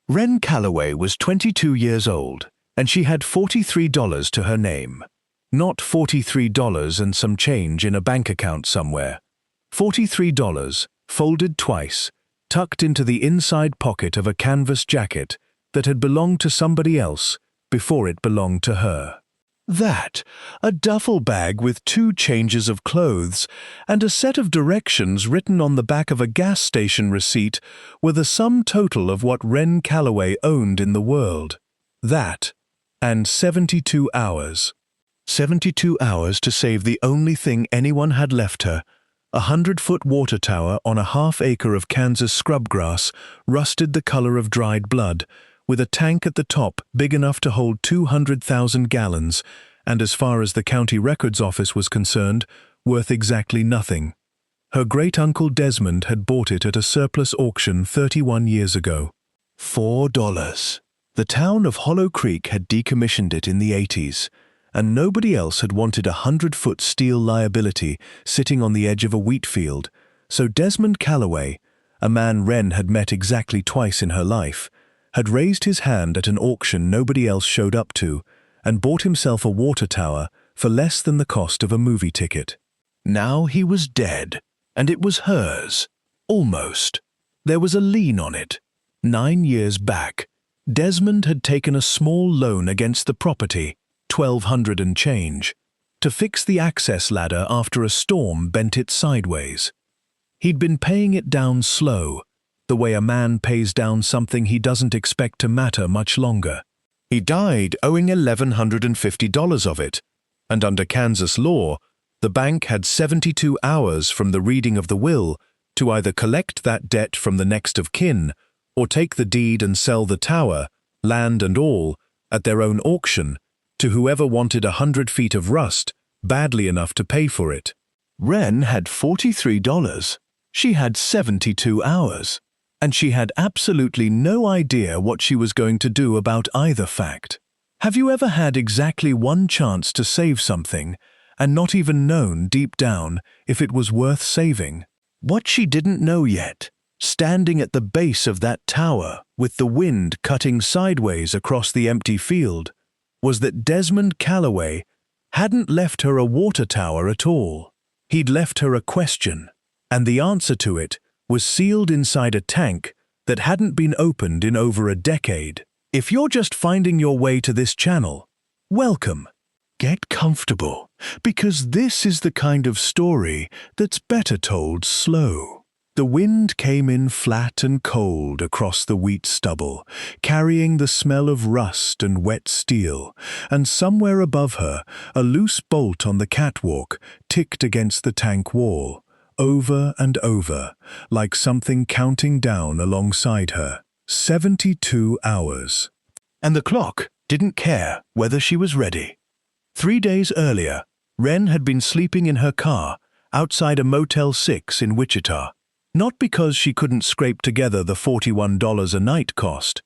Wren Calloway was 22 years old, and she had $43 to her name. Not $43 and some change in a bank account somewhere. $43, folded twice, tucked into the inside pocket of a canvas jacket that had belonged to somebody else before it belonged to her. That, a duffel bag with 2 changes of clothes, and a set of directions written on the back of a gas station receipt were the sum total of what Wren Calloway owned in the world. That, and 72 hours. 72 hours to save the only thing anyone had left her, a 100-foot water tower on a half-acre of Kansas scrubgrass, rusted the color of dried blood, with a tank at the top big enough to hold 200,000 gallons, and as far as the county records office was concerned, worth exactly nothing. Her great-uncle Desmond had bought it at a surplus auction 31 years ago. $4. The town of Hollow Creek had decommissioned it in the 80s, and nobody else had wanted a 100-foot steel liability sitting on the edge of a wheat field, so Desmond Calloway, a man Wren had met exactly twice in her life, had raised his hand at an auction nobody else showed up to, and bought himself a water tower for less than the cost of a movie ticket. Now he was dead, and it was hers. Almost. There was a lien on it. 9 years back, Desmond had taken a small loan against the property, $1,200 and change, to fix the access ladder after a storm bent it sideways. He'd been paying it down slow, the way a man pays down something he doesn't expect to matter much longer. He died owing $1,150 of it, and under Kansas law, the bank had 72 hours from the reading of the will to either collect that debt from the next of kin or take the deed and sell the tower, land and all, at their own auction to whoever wanted 100 feet of rust badly enough to pay for it. Wren had $43. She had 72 hours. And she had absolutely no idea what she was going to do about either fact. Have you ever had exactly one chance to save something and not even known deep down if it was worth saving? What she didn't know yet, standing at the base of that tower with the wind cutting sideways across the empty field, was that Desmond Calloway hadn't left her a water tower at all. He'd left her a question, and the answer to it was sealed inside a tank that hadn't been opened in over a decade. If you're just finding your way to this channel, welcome. Get comfortable, because this is the kind of story that's better told slow. The wind came in flat and cold across the wheat stubble, carrying the smell of rust and wet steel, and somewhere above her, a loose bolt on the catwalk ticked against the tank wall, over and over, like something counting down alongside her. 72 hours. And the clock didn't care whether she was ready. 3 days earlier, Wren had been sleeping in her car outside a Motel 6 in Wichita, not because she couldn't scrape together the $41 a night cost,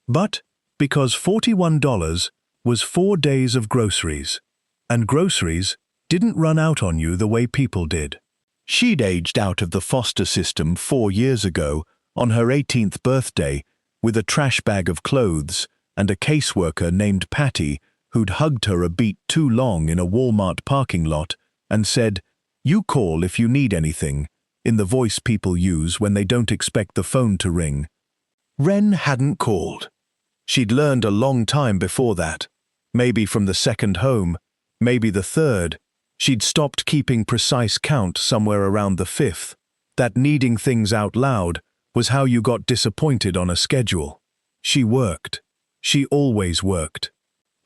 but because $41 was 4 days of groceries, and groceries didn't run out on you the way people did. She'd aged out of the foster system 4 years ago on her 18th birthday with a trash bag of clothes and a caseworker named Patty who'd hugged her a beat too long in a Walmart parking lot and said, "You call if you need anything," in the voice people use when they don't expect the phone to ring. Wren hadn't called. She'd learned a long time before that, maybe from the second home, maybe the third. She'd stopped keeping precise count somewhere around the 5th. That needing things out loud was how you got disappointed on a schedule. She worked. She always worked.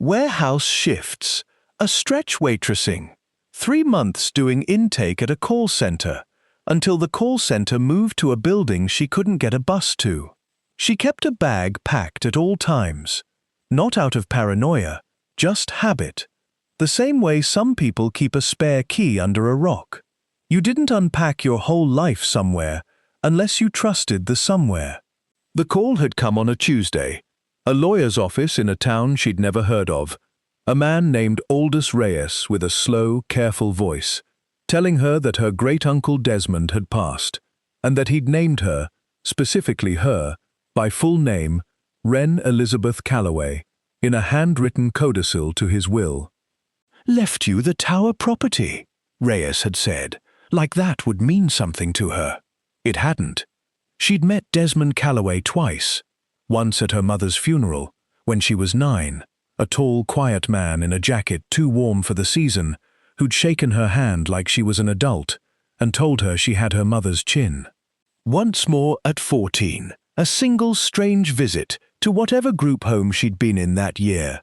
Warehouse shifts, a stretch waitressing, 3 months doing intake at a call center, until the call center moved to a building she couldn't get a bus to. She kept a bag packed at all times, not out of paranoia, just habit. The same way some people keep a spare key under a rock. You didn't unpack your whole life somewhere unless you trusted the somewhere. The call had come on a Tuesday. A lawyer's office in a town she'd never heard of. A man named Aldous Reyes with a slow, careful voice, telling her that her great-uncle Desmond had passed, and that he'd named her, specifically her, by full name, Wren Elizabeth Calloway, in a handwritten codicil to his will. "Left you the Tower property," Reyes had said, like that would mean something to her. It hadn't. She'd met Desmond Calloway twice, once at her mother's funeral, when she was 9, a tall, quiet man in a jacket too warm for the season, who'd shaken her hand like she was an adult and told her she had her mother's chin. Once more at 14, a single strange visit to whatever group home she'd been in that year.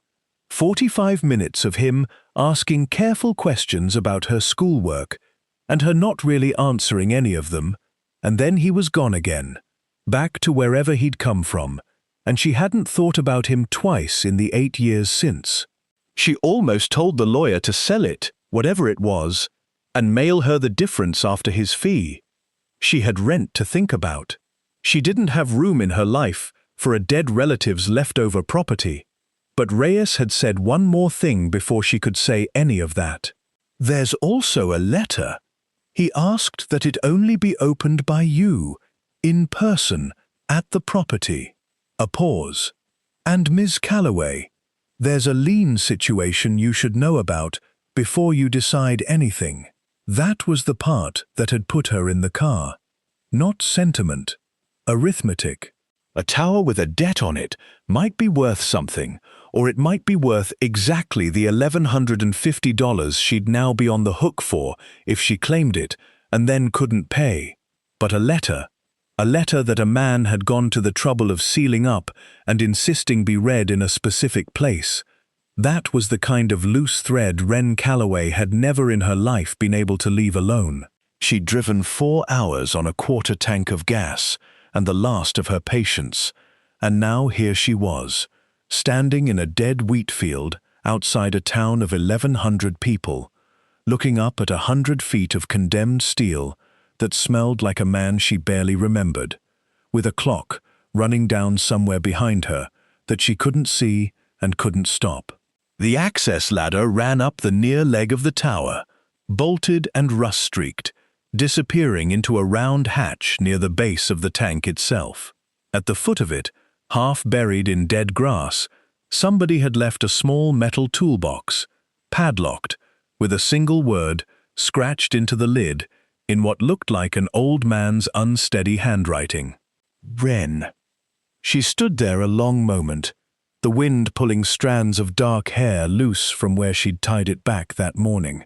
45 minutes of him asking careful questions about her schoolwork, and her not really answering any of them, and then he was gone again, back to wherever he'd come from, and she hadn't thought about him twice in the 8 years since. She almost told the lawyer to sell it, whatever it was, and mail her the difference after his fee. She had rent to think about. She didn't have room in her life for a dead relative's leftover property. But Reyes had said one more thing before she could say any of that. "There's also a letter. He asked that it only be opened by you, in person, at the property." A pause. "And Ms. Calloway, there's a lien situation you should know about before you decide anything." That was the part that had put her in the car. Not sentiment. Arithmetic. A tower with a debt on it might be worth something, or it might be worth exactly the $1,150 she'd now be on the hook for if she claimed it and then couldn't pay. But a letter that a man had gone to the trouble of sealing up and insisting be read in a specific place, that was the kind of loose thread Wren Calloway had never in her life been able to leave alone. She'd driven 4 hours on a quarter tank of gas and the last of her patience, and now here she was, standing in a dead wheat field outside a town of 1,100 people, looking up at 100 feet of condemned steel that smelled like a man she barely remembered, with a clock running down somewhere behind her that she couldn't see and couldn't stop. The access ladder ran up the near leg of the tower, bolted and rust-streaked, disappearing into a round hatch near the base of the tank itself. At the foot of it, half buried in dead grass, somebody had left a small metal toolbox, padlocked, with a single word scratched into the lid in what looked like an old man's unsteady handwriting. Wren. She stood there a long moment, the wind pulling strands of dark hair loose from where she'd tied it back that morning,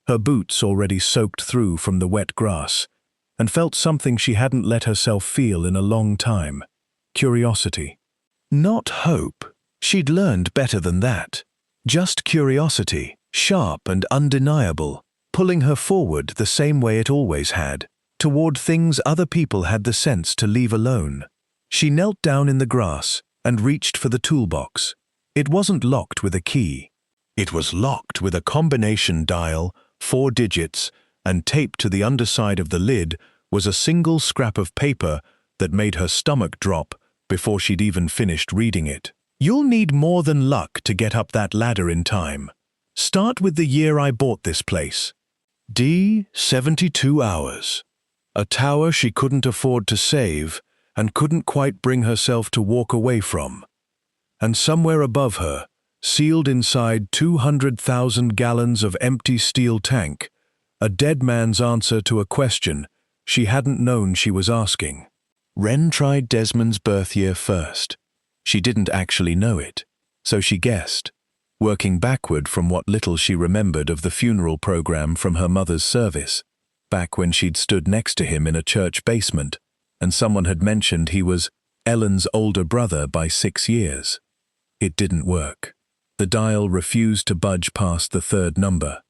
her boots already soaked through from the wet grass, and felt something she hadn't let herself feel in a long time. Curiosity. Not hope. She'd learned better than that. Just curiosity, sharp and undeniable, pulling her forward the same way it always had, toward things other people had the sense to leave alone. She knelt down in the grass and reached for the toolbox. It wasn't locked with a key. It was locked with a combination dial, 4 digits, and taped to the underside of the lid was a single scrap of paper that made her stomach drop before she'd even finished reading it. "You'll need more than luck to get up that ladder in time. Start with the year I bought this place. D, 72 hours. A tower she couldn't afford to save and couldn't quite bring herself to walk away from. And somewhere above her, sealed inside 200,000 gallons of empty steel tank, a dead man's answer to a question she hadn't known she was asking." Wren tried Desmond's birth year first. She didn't actually know it, so she guessed, working backward from what little she remembered of the funeral program from her mother's service, back when she'd stood next to him in a church basement, and someone had mentioned he was Ellen's older brother by 6 years. It didn't work. The dial refused to budge past the 3rd number.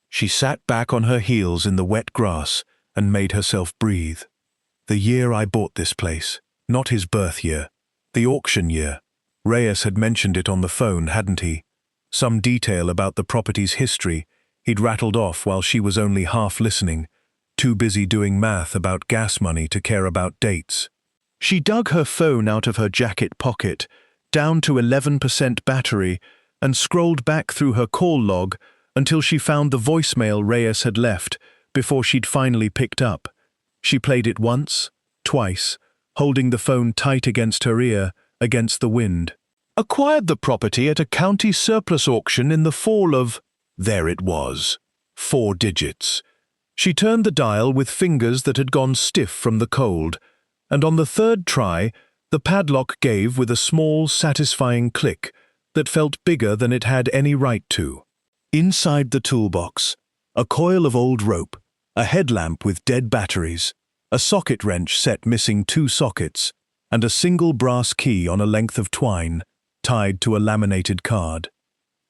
She sat back on her heels in the wet grass and made herself breathe. The year I bought this place, not his birth year, the auction year. Reyes had mentioned it on the phone, hadn't he? Some detail about the property's history he'd rattled off while she was only half listening, too busy doing math about gas money to care about dates. She dug her phone out of her jacket pocket, down to 11% battery, and scrolled back through her call log until she found the voicemail Reyes had left before she'd finally picked up. She played it once, twice, holding the phone tight against her ear against the wind. Acquired the property at a county surplus auction in the fall of… There it was. 4 digits. She turned the dial with fingers that had gone stiff from the cold, and on the 3rd try, the padlock gave with a small, satisfying click that felt bigger than it had any right to. Inside the toolbox, a coil of old rope, a headlamp with dead batteries, a socket wrench set missing 2 sockets, and a single brass key on a length of twine, tied to a laminated card.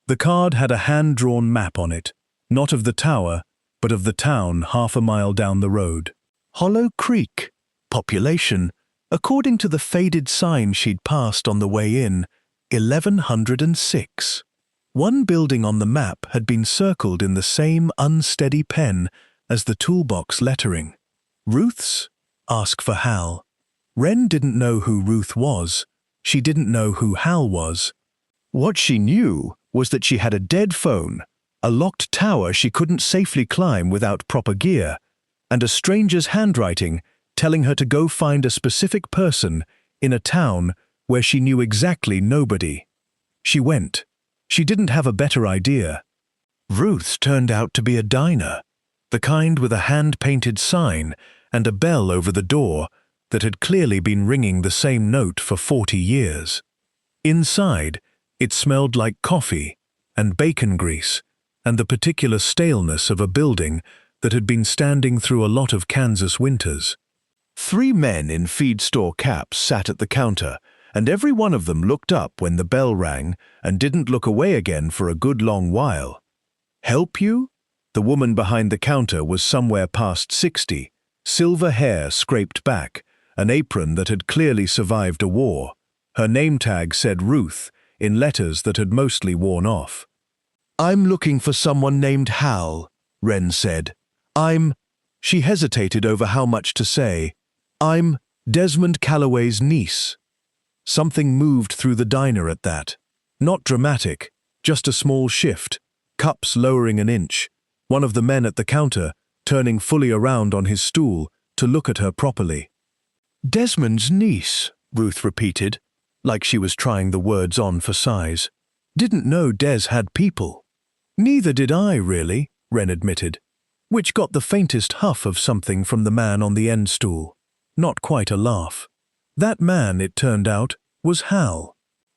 The card had a hand-drawn map on it, not of the tower, but of the town half a mile down the road. Hollow Creek. Population, according to the faded sign she'd passed on the way in, 1106. One building on the map had been circled in the same unsteady pen as the toolbox lettering. Ruth's? Ask for Hal. Wren didn't know who Ruth was. She didn't know who Hal was. What she knew was that she had a dead phone, a locked tower she couldn't safely climb without proper gear, and a stranger's handwriting telling her to go find a specific person in a town where she knew exactly nobody. She went. She didn't have a better idea. Ruth's turned out to be a diner, the kind with a hand-painted sign and a bell over the door that had clearly been ringing the same note for 40 years. Inside, it smelled like coffee and bacon grease and the particular staleness of a building that had been standing through a lot of Kansas winters. 3 men in feed store caps sat at the counter, and every one of them looked up when the bell rang and didn't look away again for a good long while. Help you? The woman behind the counter was somewhere past 60, silver hair scraped back, an apron that had clearly survived a war. Her name tag said Ruth in letters that had mostly worn off. "I'm looking for someone named Hal," Wren said. She hesitated over how much to say. "I'm Desmond Calloway's niece." Something moved through the diner at that. Not dramatic, just a small shift, cups lowering an inch, one of the men at the counter turning fully around on his stool to look at her properly. "Desmond's niece," Ruth repeated, like she was trying the words on for size. "Didn't know Des had people." "Neither did I, really," Wren admitted, which got the faintest huff of something from the man on the end stool. Not quite a laugh. That man, it turned out, was Hal.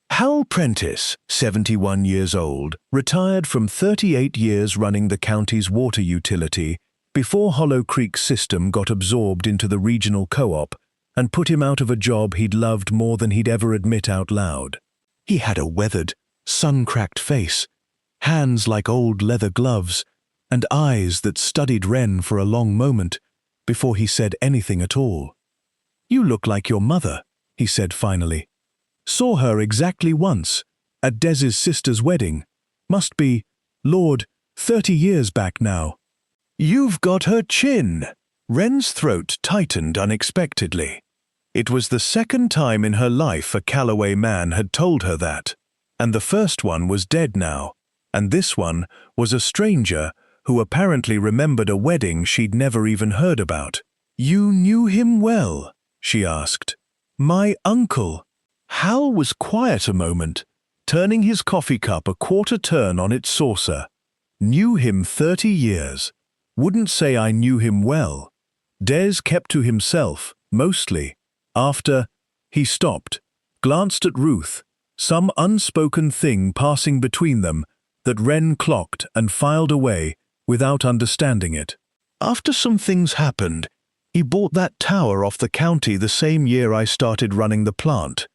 Hal Prentice, 71 years old, retired from 38 years running the county's water utility before Hollow Creek's system got absorbed into the regional co-op and put him out of a job he'd loved more than he'd ever admit out loud. He had a weathered, sun-cracked face, hands like old leather gloves, and eyes that studied Wren for a long moment before he said anything at all. "You look like your mother," he said finally. "Saw her exactly once, at Des's sister's wedding. Must be, Lord, 30 years back now." "You've got her chin." Wren's throat tightened unexpectedly. It was the second time in her life a Calloway man had told her that, and the first one was dead now, and this one was a stranger who apparently remembered a wedding she'd never even heard about. "You knew him well?" she asked. "My uncle." Hal was quiet a moment, turning his coffee cup a quarter turn on its saucer. "Knew him 30 years. Wouldn't say I knew him well. Des kept to himself, mostly. After…" He stopped, glanced at Ruth, some unspoken thing passing between them that Wren clocked and filed away without understanding it. "After some things happened, he bought that tower off the county the same year I started running the plant.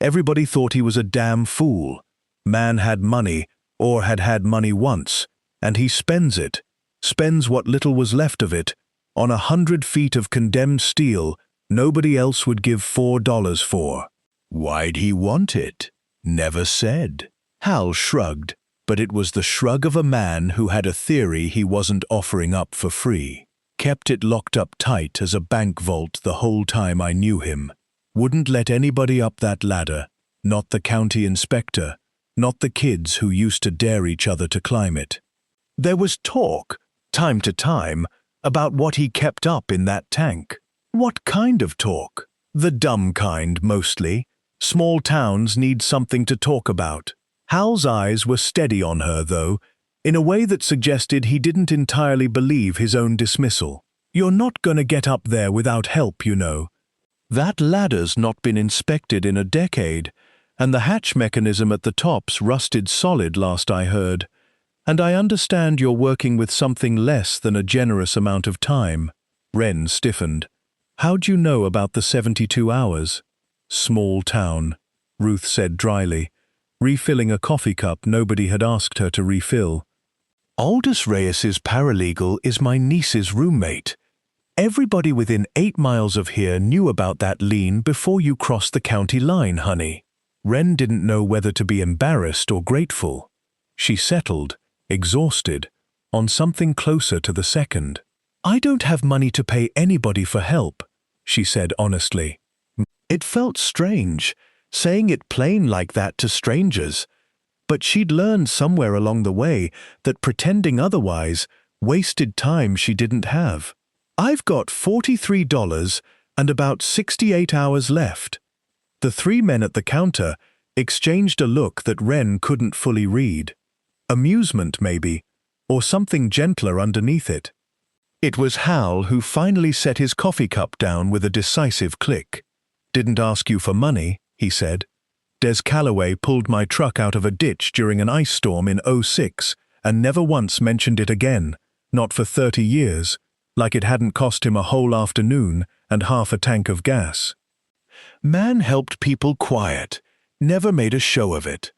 Everybody thought he was a damn fool. Man had money, or had had money once, and he spends it, spends what little was left of it, on 100 feet of condemned steel nobody else would give $4 for. Why'd he want it? Never said." Hal shrugged, but it was the shrug of a man who had a theory he wasn't offering up for free. "Kept it locked up tight as a bank vault the whole time I knew him. Wouldn't let anybody up that ladder, not the county inspector, not the kids who used to dare each other to climb it. There was talk, time to time, about what he kept up in that tank. What kind of talk? The dumb kind, mostly. Small towns need something to talk about. Hal's eyes were steady on her, though, in a way that suggested he didn't entirely believe his own dismissal. You're not gonna get up there without help, you know. That ladder's not been inspected in a decade, and the hatch mechanism at the top's rusted solid last I heard. And I understand you're working with something less than a generous amount of time. Wren stiffened. How'd you know about the 72 hours? Small town, Ruth said dryly, refilling a coffee cup nobody had asked her to refill. Aldous Reyes's paralegal is my niece's roommate. Everybody within 8 miles of here knew about that lien before you crossed the county line, honey. Wren didn't know whether to be embarrassed or grateful. She settled, exhausted, on something closer to the second. I don't have money to pay anybody for help, she said honestly. It felt strange, saying it plain like that to strangers, but she'd learned somewhere along the way that pretending otherwise wasted time she didn't have. I've got $43 and about 68 hours left. The 3 men at the counter exchanged a look that Wren couldn't fully read. Amusement, maybe, or something gentler underneath it. It was Hal who finally set his coffee cup down with a decisive click. Didn't ask you for money, he said. Des Calloway pulled my truck out of a ditch during an ice storm in '06 and never once mentioned it again, not for 30 years, like it hadn't cost him a whole afternoon and half a tank of gas. Man helped people quiet, never made a show of it.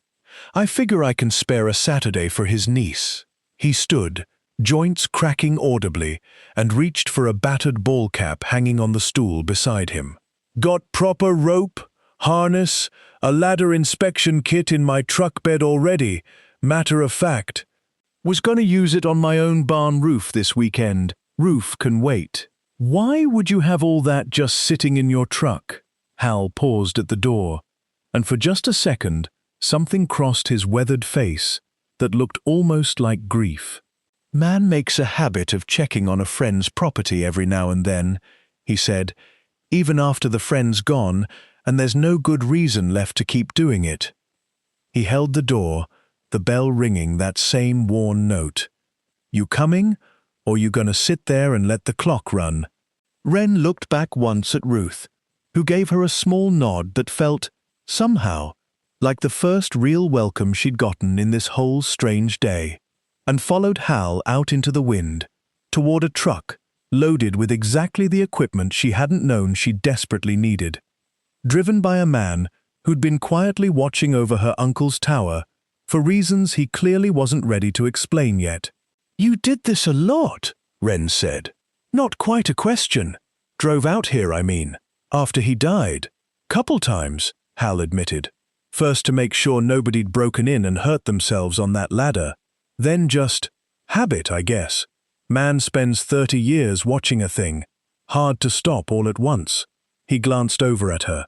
I figure I can spare a Saturday for his niece. He stood, joints cracking audibly, and reached for a battered ball cap hanging on the stool beside him. Got proper rope, harness, a ladder inspection kit in my truck bed already, matter of fact. Was gonna use it on my own barn roof this weekend. Roof can wait. Why would you have all that just sitting in your truck? Hal paused at the door, and for just a second, something crossed his weathered face that looked almost like grief. Man makes a habit of checking on a friend's property every now and then, he said, even after the friend's gone and there's no good reason left to keep doing it. He held the door, the bell ringing that same worn note. You coming, or you gonna sit there and let the clock run? Wren looked back once at Ruth, who gave her a small nod that felt, somehow, like the first real welcome she'd gotten in this whole strange day, and followed Hal out into the wind, toward a truck loaded with exactly the equipment she hadn't known she desperately needed. Driven by a man who'd been quietly watching over her uncle's tower for reasons he clearly wasn't ready to explain yet. You did this a lot, Wren said. Not quite a question. Drove out here, I mean, after he died. Couple times, Hal admitted. First to make sure nobody'd broken in and hurt themselves on that ladder. Then just habit, I guess. Man spends 30 years watching a thing. Hard to stop all at once. He glanced over at her.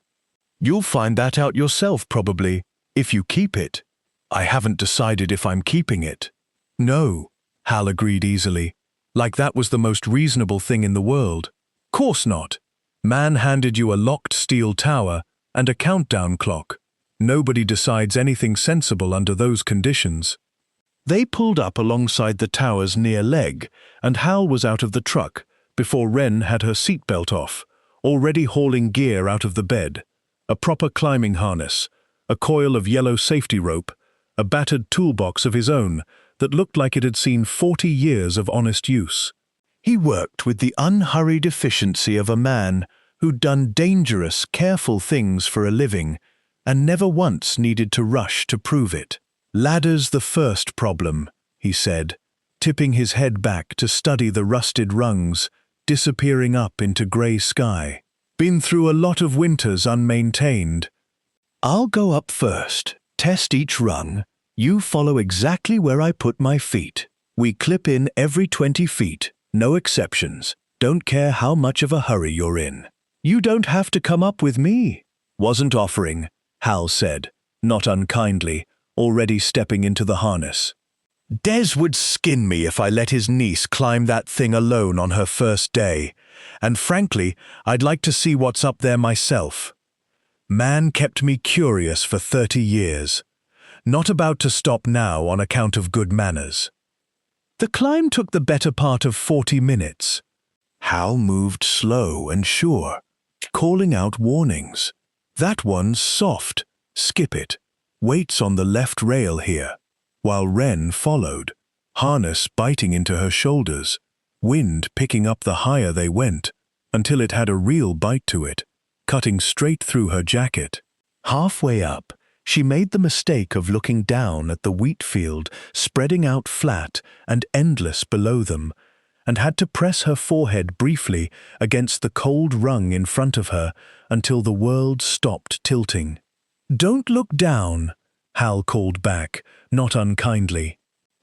You'll find that out yourself, probably, if you keep it. I haven't decided if I'm keeping it. No, Hal agreed easily, like that was the most reasonable thing in the world. Course not. Man handed you a locked steel tower and a countdown clock. Nobody decides anything sensible under those conditions. They pulled up alongside the tower's near leg, and Hal was out of the truck before Wren had her seatbelt off, already hauling gear out of the bed. A proper climbing harness, a coil of yellow safety rope, a battered toolbox of his own that looked like it had seen 40 years of honest use. He worked with the unhurried efficiency of a man who'd done dangerous, careful things for a living and never once needed to rush to prove it. Ladder's the first problem, he said, tipping his head back to study the rusted rungs, disappearing up into grey sky. Been through a lot of winters unmaintained. I'll go up first, test each rung. You follow exactly where I put my feet. We clip in every 20 feet, no exceptions. Don't care how much of a hurry you're in. You don't have to come up with me. Wasn't offering, Hal said, not unkindly, already stepping into the harness. Des would skin me if I let his niece climb that thing alone on her first day, and frankly, I'd like to see what's up there myself. Man kept me curious for 30 years. Not about to stop now on account of good manners. The climb took the better part of 40 minutes. Hal moved slow and sure, calling out warnings. That one's soft, skip it. Waits on the left rail here. While Wren followed, harness biting into her shoulders, wind picking up the higher they went, until it had a real bite to it, cutting straight through her jacket. Halfway up, she made the mistake of looking down at the wheat field spreading out flat and endless below them, and had to press her forehead briefly against the cold rung in front of her until the world stopped tilting. "Don't look down," Hal called back, not unkindly.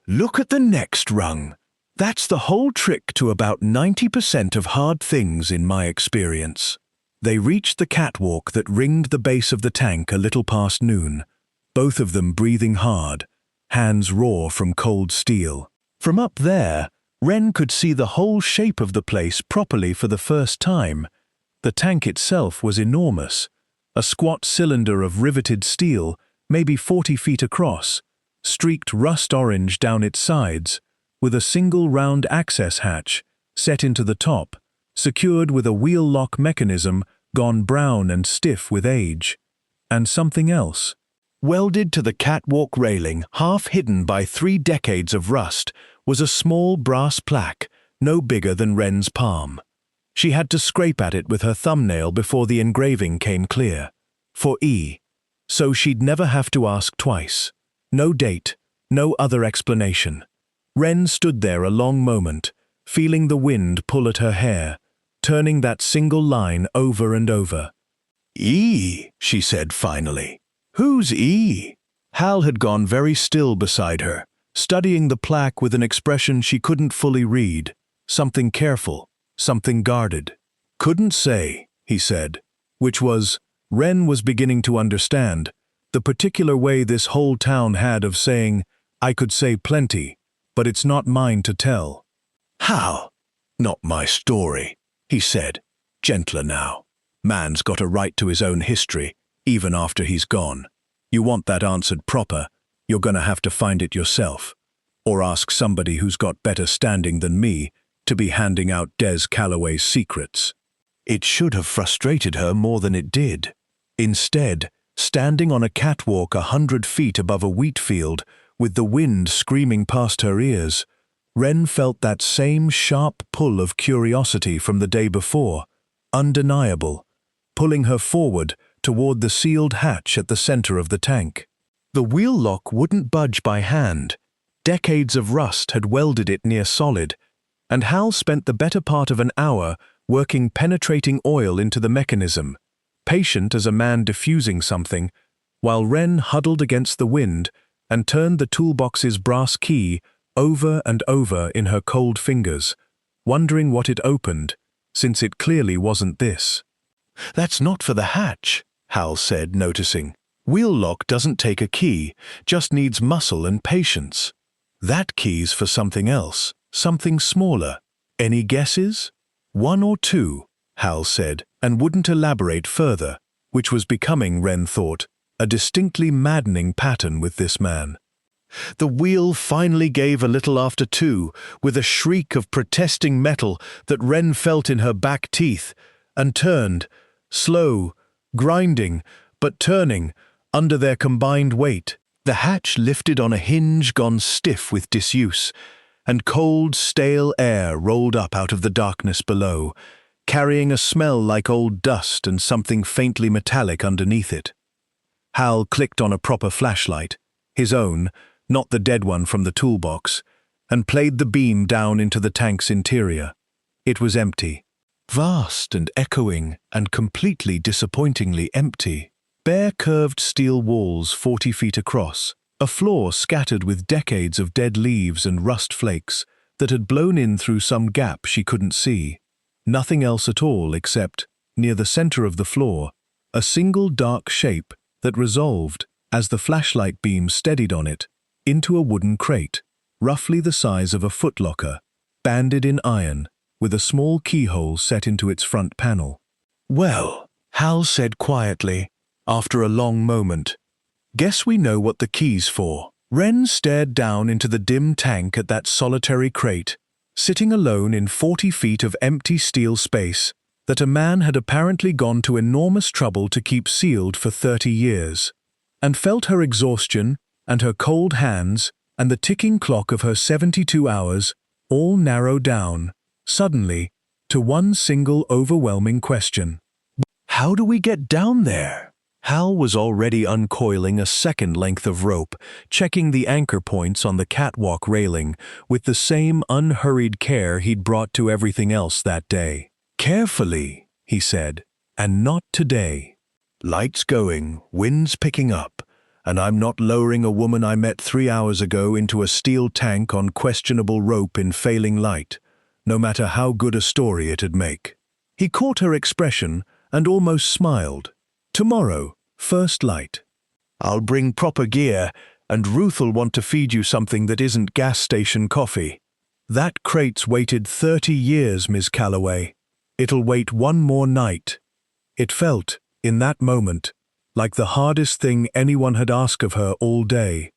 "Look at the next rung. That's the whole trick to about 90% of hard things in my experience." They reached the catwalk that ringed the base of the tank a little past noon, both of them breathing hard, hands raw from cold steel. From up there, Wren could see the whole shape of the place properly for the first time. The tank itself was enormous, a squat cylinder of riveted steel, maybe 40 feet across, streaked rust orange down its sides, with a single round access hatch set into the top, secured with a wheel lock mechanism gone brown and stiff with age. And something else. Welded to the catwalk railing, half hidden by 3 decades of rust, was a small brass plaque, no bigger than Wren's palm. She had to scrape at it with her thumbnail before the engraving came clear. For E. So she'd never have to ask twice. No date, no other explanation. Wren stood there a long moment, feeling the wind pull at her hair, turning that single line over and over. "E," she said finally. "Who's E?" Hal had gone very still beside her, studying the plaque with an expression she couldn't fully read. Something careful, something guarded. "Couldn't say," he said, which was, Wren was beginning to understand, the particular way this whole town had of saying, "I could say plenty, but it's not mine to tell." "Hal, not my story," he said, gentler now. "Man's got a right to his own history, even after he's gone. You want that answered proper, you're gonna have to find it yourself. Or ask somebody who's got better standing than me to be handing out Des Calloway's secrets." It should have frustrated her more than it did. Instead, standing on a catwalk 100 feet above a wheat field, with the wind screaming past her ears, Wren felt that same sharp pull of curiosity from the day before, undeniable, pulling her forward toward the sealed hatch at the center of the tank. The wheel lock wouldn't budge by hand. Decades of rust had welded it near solid, and Hal spent the better part of an hour working penetrating oil into the mechanism, patient as a man diffusing something, while Wren huddled against the wind and turned the toolbox's brass key over and over in her cold fingers, wondering what it opened, since it clearly wasn't this. "That's not for the hatch," Hal said, noticing. "Wheel lock doesn't take a key, just needs muscle and patience. That key's for something else, something smaller. Any guesses?" "1 or 2, Hal said, and wouldn't elaborate further, which was becoming, Wren thought, a distinctly maddening pattern with this man. The wheel finally gave a little after 2, with a shriek of protesting metal that Wren felt in her back teeth, and turned, slow, grinding, but turning, under their combined weight. The hatch lifted on a hinge gone stiff with disuse, and cold, stale air rolled up out of the darkness below, carrying a smell like old dust and something faintly metallic underneath it. Hal clicked on a proper flashlight, his own, not the dead one from the toolbox, and played the beam down into the tank's interior. It was empty. Vast and echoing and completely disappointingly empty. Bare curved steel walls 40 feet across, a floor scattered with decades of dead leaves and rust flakes that had blown in through some gap she couldn't see. Nothing else at all except, near the center of the floor, a single dark shape that resolved, as the flashlight beam steadied on it, into a wooden crate, roughly the size of a footlocker, banded in iron, with a small keyhole set into its front panel. "Well," Hal said quietly, After a long moment, "Guess we know what the key's for." Wren stared down into the dim tank at that solitary crate, sitting alone in 40 feet of empty steel space that a man had apparently gone to enormous trouble to keep sealed for 30 years, and felt her exhaustion and her cold hands and the ticking clock of her 72 hours all narrow down, suddenly, to one single overwhelming question. How do we get down there? Hal was already uncoiling a second length of rope, checking the anchor points on the catwalk railing with the same unhurried care he'd brought to everything else that day. "Carefully," he said, "and not today. Lights going, wind's picking up, and I'm not lowering a woman I met 3 hours ago into a steel tank on questionable rope in failing light, no matter how good a story it'd make." He caught her expression and almost smiled. "Tomorrow, first light. I'll bring proper gear, and Ruth'll want to feed you something that isn't gas station coffee. That crate's waited 30 years, Miss Calloway. It'll wait one more night." It felt, in that moment, like the hardest thing anyone had asked of her all day.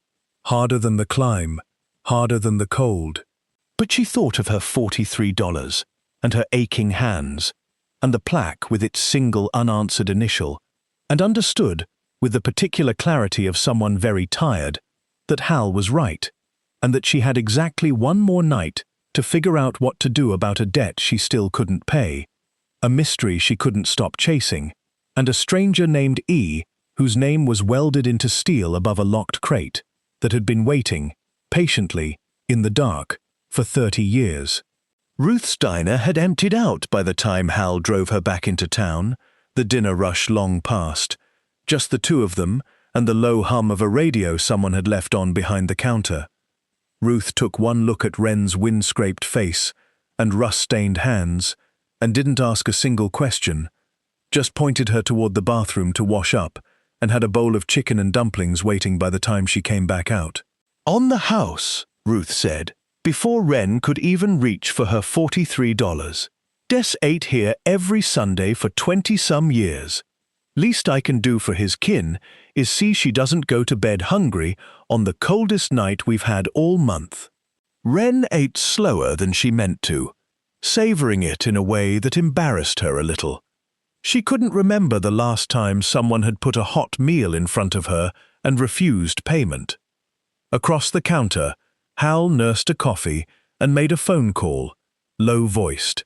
Harder than the climb, harder than the cold. But she thought of her $43, and her aching hands, and the plaque with its single unanswered initial, and understood, with the particular clarity of someone very tired, that Hal was right, and that she had exactly one more night to figure out what to do about a debt she still couldn't pay, a mystery she couldn't stop chasing, and a stranger named E, whose name was welded into steel above a locked crate, that had been waiting, patiently, in the dark, for 30 years. Ruth's diner had emptied out by the time Hal drove her back into town, the dinner rush long past. Just the two of them, and the low hum of a radio someone had left on behind the counter. Ruth took one look at Wren's wind-scraped face and rust-stained hands, and didn't ask a single question, just pointed her toward the bathroom to wash up, and had a bowl of chicken and dumplings waiting by the time she came back out. "On the house," Ruth said, before Wren could even reach for her $43. "Des ate here every Sunday for 20-some years. Least I can do for his kin is see she doesn't go to bed hungry on the coldest night we've had all month." Wren ate slower than she meant to, savoring it in a way that embarrassed her a little. She couldn't remember the last time someone had put a hot meal in front of her and refused payment. Across the counter, Hal nursed a coffee and made a phone call, low-voiced,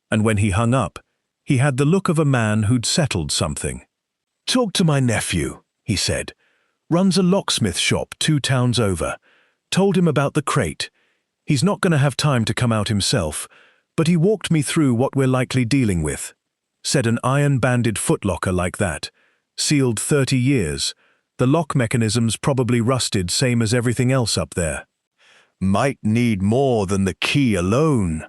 and when he hung up, he had the look of a man who'd settled something. "Talk to my nephew," he said. "Runs a locksmith shop 2 towns over. Told him about the crate. He's not going to have time to come out himself, but he walked me through what we're likely dealing with. Said an iron-banded footlocker like that, sealed 30 years, the lock mechanism's probably rusted same as everything else up there. Might need more than the key alone.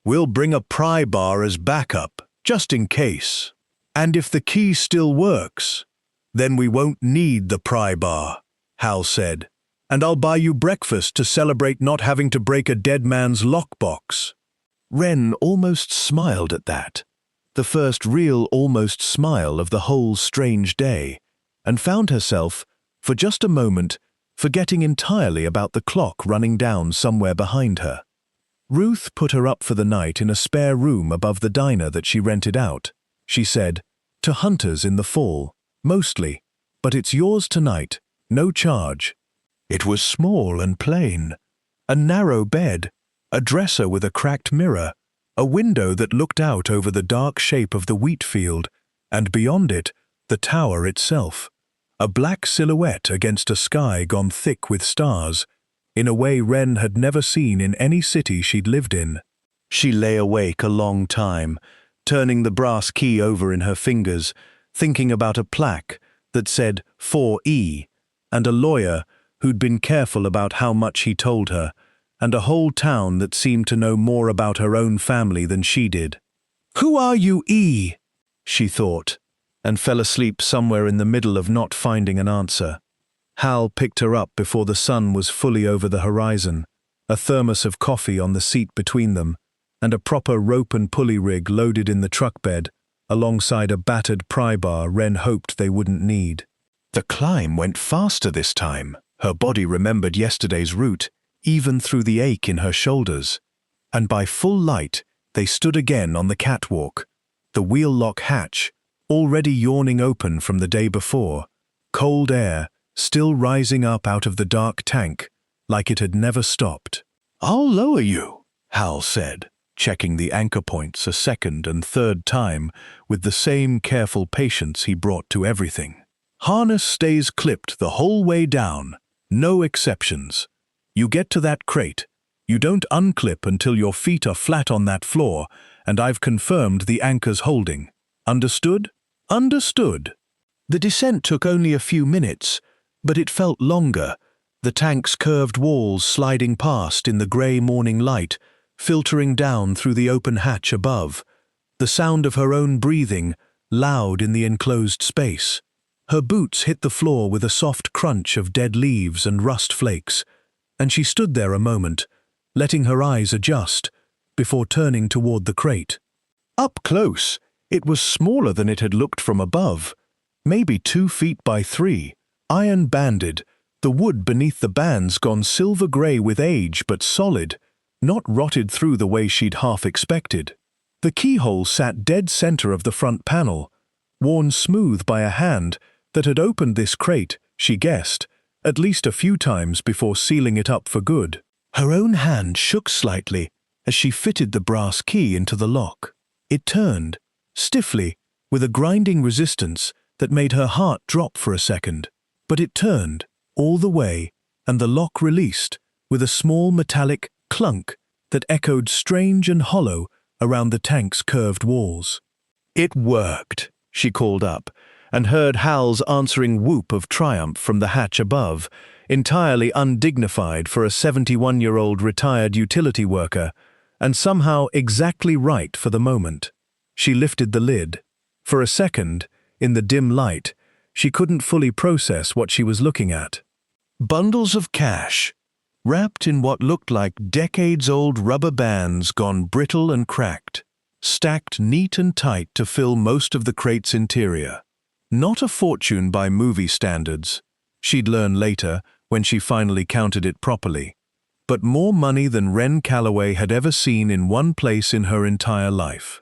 We'll bring a pry bar as backup, just in case. And if the key still works, then we won't need the pry bar," Hal said. "And I'll buy you breakfast to celebrate not having to break a dead man's lockbox." Wren almost smiled at that, the first real almost smile of the whole strange day, and found herself, for just a moment, forgetting entirely about the clock running down somewhere behind her. Ruth put her up for the night in a spare room above the diner that she rented out. She said, "To hunters in the fall, mostly, but it's yours tonight, no charge." It was small and plain. A narrow bed, a dresser with a cracked mirror, a window that looked out over the dark shape of the wheat field, and beyond it, the tower itself. A black silhouette against a sky gone thick with stars, in a way Wren had never seen in any city she'd lived in. She lay awake a long time, turning the brass key over in her fingers, thinking about a plaque that said 4E, and a lawyer who'd been careful about how much he told her, and a whole town that seemed to know more about her own family than she did. "Who are you, E?" she thought, and fell asleep somewhere in the middle of not finding an answer. Hal picked her up before the sun was fully over the horizon, a thermos of coffee on the seat between them, and a proper rope and pulley rig loaded in the truck bed, alongside a battered pry bar Wren hoped they wouldn't need. The climb went faster this time. Her body remembered yesterday's route, even through the ache in her shoulders. And by full light, they stood again on the catwalk, the wheel lock hatch, already yawning open from the day before, cold air still rising up out of the dark tank like it had never stopped. "I'll lower you," Hal said, checking the anchor points a second and third time with the same careful patience he brought to everything. "Harness stays clipped the whole way down, no exceptions. You get to that crate. You don't unclip until your feet are flat on that floor, and I've confirmed the anchor's holding. Understood?" "Understood." The descent took only a few minutes, but it felt longer, the tank's curved walls sliding past in the grey morning light, filtering down through the open hatch above, the sound of her own breathing loud in the enclosed space. Her boots hit the floor with a soft crunch of dead leaves and rust flakes, and she stood there a moment, letting her eyes adjust, before turning toward the crate. Up close, it was smaller than it had looked from above, maybe 2 feet by 3, iron-banded, the wood beneath the bands gone silver-grey with age but solid, not rotted through the way she'd half expected. The keyhole sat dead center of the front panel, worn smooth by a hand that had opened this crate, she guessed, at least a few times before sealing it up for good. Her own hand shook slightly as she fitted the brass key into the lock. It turned, stiffly, with a grinding resistance that made her heart drop for a second. But it turned, all the way, and the lock released, with a small metallic clunk that echoed strange and hollow around the tank's curved walls. "It worked," she called up, and heard Hal's answering whoop of triumph from the hatch above, entirely undignified for a 71-year-old retired utility worker, and somehow exactly right for the moment. She lifted the lid. For a second, in the dim light, she couldn't fully process what she was looking at. Bundles of cash, wrapped in what looked like decades-old rubber bands gone brittle and cracked, stacked neat and tight to fill most of the crate's interior. Not a fortune by movie standards, she'd learn later when she finally counted it properly, but more money than Wren Calloway had ever seen in one place in her entire life.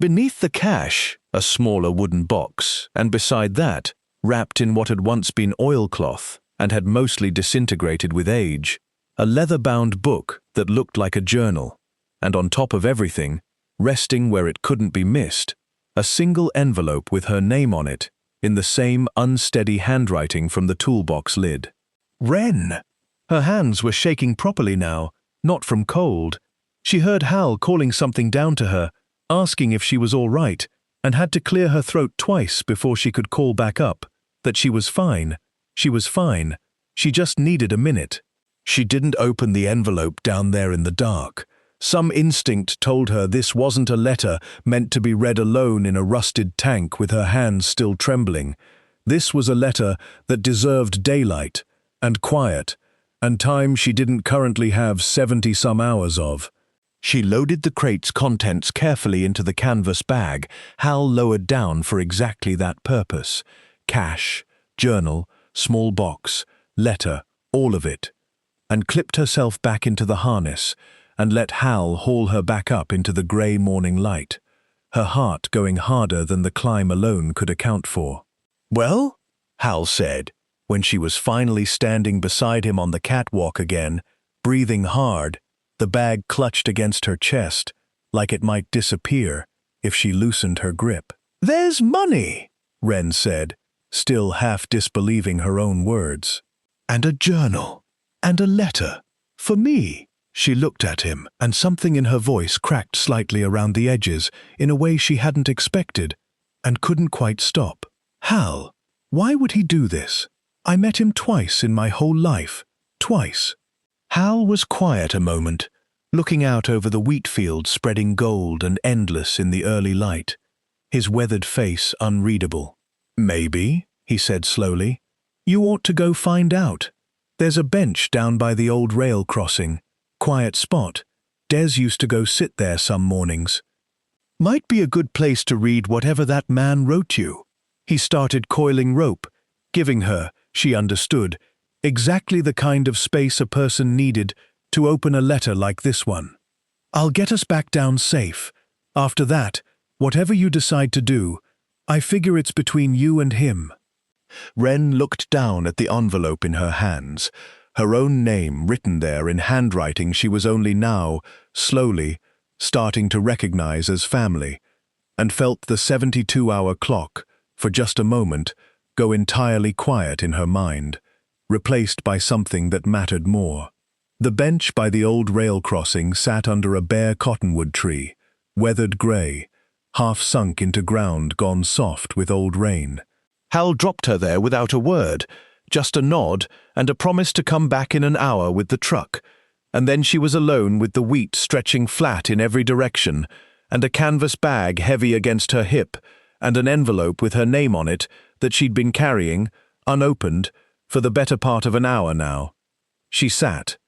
Beneath the cash, a smaller wooden box, and beside that, wrapped in what had once been oilcloth and had mostly disintegrated with age, a leather-bound book that looked like a journal, and on top of everything, resting where it couldn't be missed, a single envelope with her name on it, in the same unsteady handwriting from the toolbox lid. Wren! Her hands were shaking properly now, not from cold. She heard Hal calling something down to her, asking if she was all right, and had to clear her throat twice before she could call back up, that she was fine. She was fine. She just needed a minute. She didn't open the envelope down there in the dark. Some instinct told her this wasn't a letter meant to be read alone in a rusted tank with her hands still trembling. This was a letter that deserved daylight, and quiet, and time she didn't currently have 70-some hours of. She loaded the crate's contents carefully into the canvas bag Hal lowered down for exactly that purpose. Cash, journal, small box, letter, all of it, and clipped herself back into the harness and let Hal haul her back up into the grey morning light, her heart going harder than the climb alone could account for. "Well?" Hal said, when she was finally standing beside him on the catwalk again, breathing hard, the bag clutched against her chest, like it might disappear if she loosened her grip. "There's money," Wren said, still half disbelieving her own words. "And a journal, and a letter, for me." She looked at him, and something in her voice cracked slightly around the edges in a way she hadn't expected, and couldn't quite stop. "Hal, why would he do this? I met him twice in my whole life. Twice." Hal was quiet a moment, looking out over the wheat fields spreading gold and endless in the early light, his weathered face unreadable. "Maybe," he said slowly. "You ought to go find out. There's a bench down by the old rail crossing. Quiet spot. Des used to go sit there some mornings." Might be a good place to read whatever that man wrote you. He started coiling rope, giving her, she understood, exactly the kind of space a person needed to open a letter like this one. I'll get us back down safe. After that, whatever you decide to do, I figure it's between you and him. Wren looked down at the envelope in her hands, her own name written there in handwriting she was only now, slowly, starting to recognize as family, and felt the 72-hour clock, for just a moment, go entirely quiet in her mind, replaced by something that mattered more. The bench by the old rail crossing sat under a bare cottonwood tree, weathered grey, half sunk into ground gone soft with old rain. Hal dropped her there without a word, just a nod and a promise to come back in an hour with the truck, and then she was alone with the wheat stretching flat in every direction, and a canvas bag heavy against her hip, and an envelope with her name on it that she'd been carrying, unopened, for the better part of an hour now. She sat.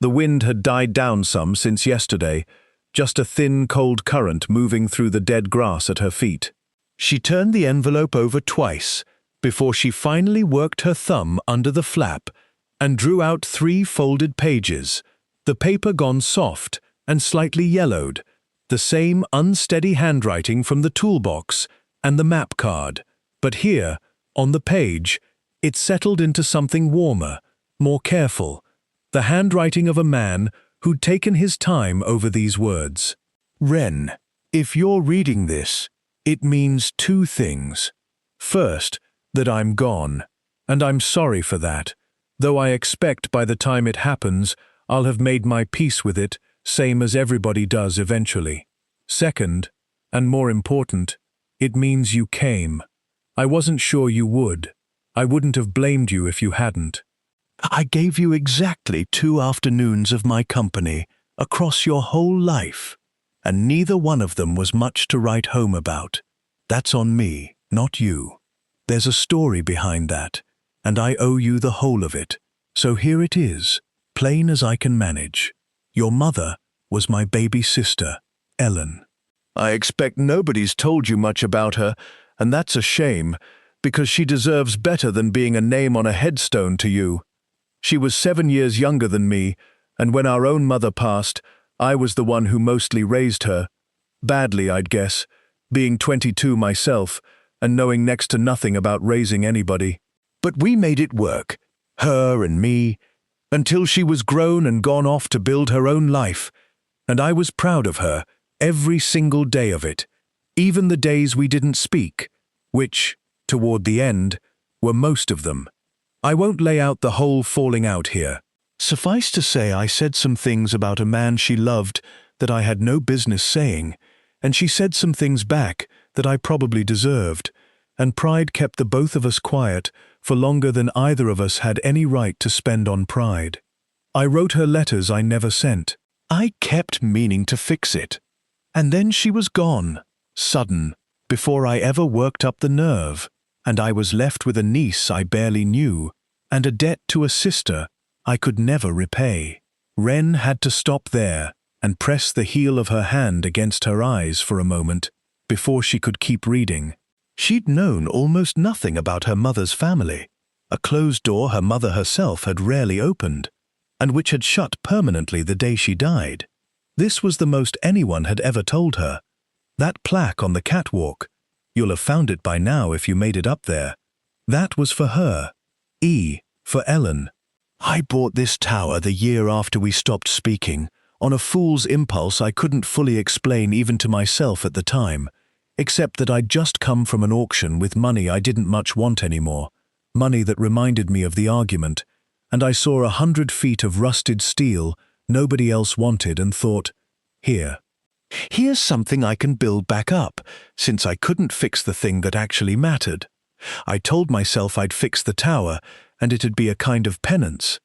The wind had died down some since yesterday, just a thin, cold current moving through the dead grass at her feet. She turned the envelope over twice before she finally worked her thumb under the flap and drew out 3 folded pages, the paper gone soft and slightly yellowed, the same unsteady handwriting from the toolbox and the map card. But here, on the page, it settled into something warmer, more careful, the handwriting of a man who'd taken his time over these words. Wren, if you're reading this, it means 2 things. First, that I'm gone, and I'm sorry for that, though I expect by the time it happens, I'll have made my peace with it, same as everybody does eventually. Second, and more important, it means you came. I wasn't sure you would. I wouldn't have blamed you if you hadn't. I gave you exactly 2 afternoons of my company across your whole life, and neither one of them was much to write home about. That's on me, not you. There's a story behind that, and I owe you the whole of it. So here it is, plain as I can manage. Your mother was my baby sister, Ellen. I expect nobody's told you much about her, and that's a shame, because she deserves better than being a name on a headstone to you. She was 7 years younger than me, and when our own mother passed, I was the one who mostly raised her. Badly, I'd guess, being 22 myself, and knowing next to nothing about raising anybody. But we made it work, her and me, until she was grown and gone off to build her own life, and I was proud of her, every single day of it, even the days we didn't speak, which, toward the end, were most of them. I won't lay out the whole falling out here. Suffice to say, I said some things about a man she loved that I had no business saying, and she said some things back that I probably deserved, and pride kept the both of us quiet for longer than either of us had any right to spend on pride. I wrote her letters I never sent. I kept meaning to fix it. And then she was gone, sudden, before I ever worked up the nerve, and I was left with a niece I barely knew, and a debt to a sister I could never repay. Wren had to stop there and press the heel of her hand against her eyes for a moment before she could keep reading. She'd known almost nothing about her mother's family, a closed door her mother herself had rarely opened, and which had shut permanently the day she died. This was the most anyone had ever told her. That plaque on the catwalk, you'll have found it by now if you made it up there, that was for her. E for Ellen. I bought this tower the year after we stopped speaking, on a fool's impulse I couldn't fully explain even to myself at the time, except that I'd just come from an auction with money I didn't much want anymore, money that reminded me of the argument, and I saw 100 feet of rusted steel nobody else wanted and thought, here's something I can build back up, since I couldn't fix the thing that actually mattered. I told myself I'd fix the tower, and it'd be a kind of penance.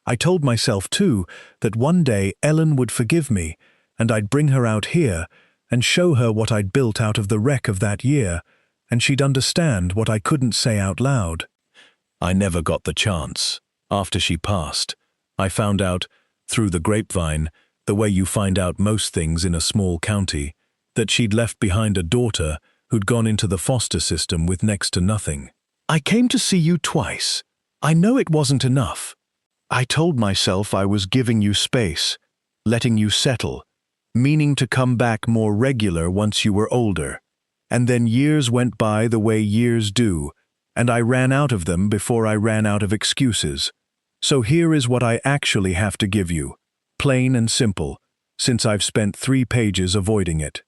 I told myself, too, that one day Ellen would forgive me, and I'd bring her out here and show her what I'd built out of the wreck of that year, and she'd understand what I couldn't say out loud. I never got the chance. After she passed, I found out, through the grapevine, the way you find out most things in a small county, that she'd left behind a daughter who'd gone into the foster system with next to nothing. I came to see you twice. I know it wasn't enough. I told myself I was giving you space, letting you settle, meaning to come back more regular once you were older. And then years went by the way years do, and I ran out of them before I ran out of excuses. So here is what I actually have to give you, plain and simple, since I've spent 3 pages avoiding it.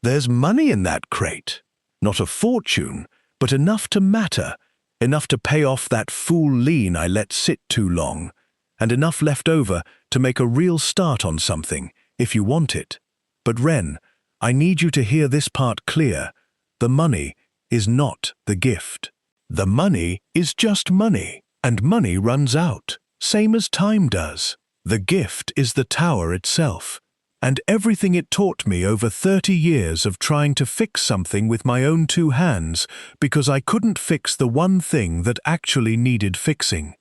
There's money in that crate. Not a fortune, but enough to matter, enough to pay off that fool lien I let sit too long, and enough left over to make a real start on something, if you want it. But Ren, I need you to hear this part clear. The money is not the gift. The money is just money, and money runs out, same as time does. The gift is the tower itself, and everything it taught me over 30 years of trying to fix something with my own 2 hands because I couldn't fix the one thing that actually needed fixing.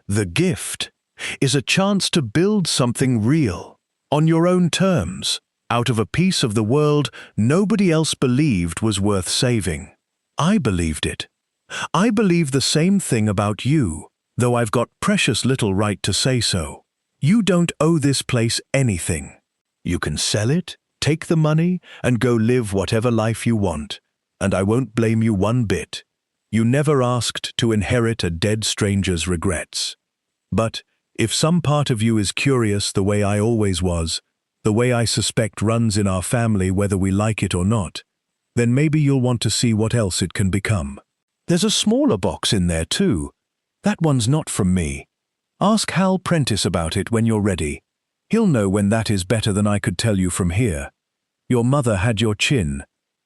The gift is a chance to build something real, on your own terms, out of a piece of the world nobody else believed was worth saving. I believed it. I believe the same thing about you, though I've got precious little right to say so. You don't owe this place anything. You can sell it, take the money, and go live whatever life you want, and I won't blame you one bit. You never asked to inherit a dead stranger's regrets. But if some part of you is curious the way I always was, the way I suspect runs in our family whether we like it or not, then maybe you'll want to see what else it can become. There's a smaller box in there too. That one's not from me. Ask Hal Prentice about it when you're ready. He'll know when that is better than I could tell you from here. Your mother had your chin.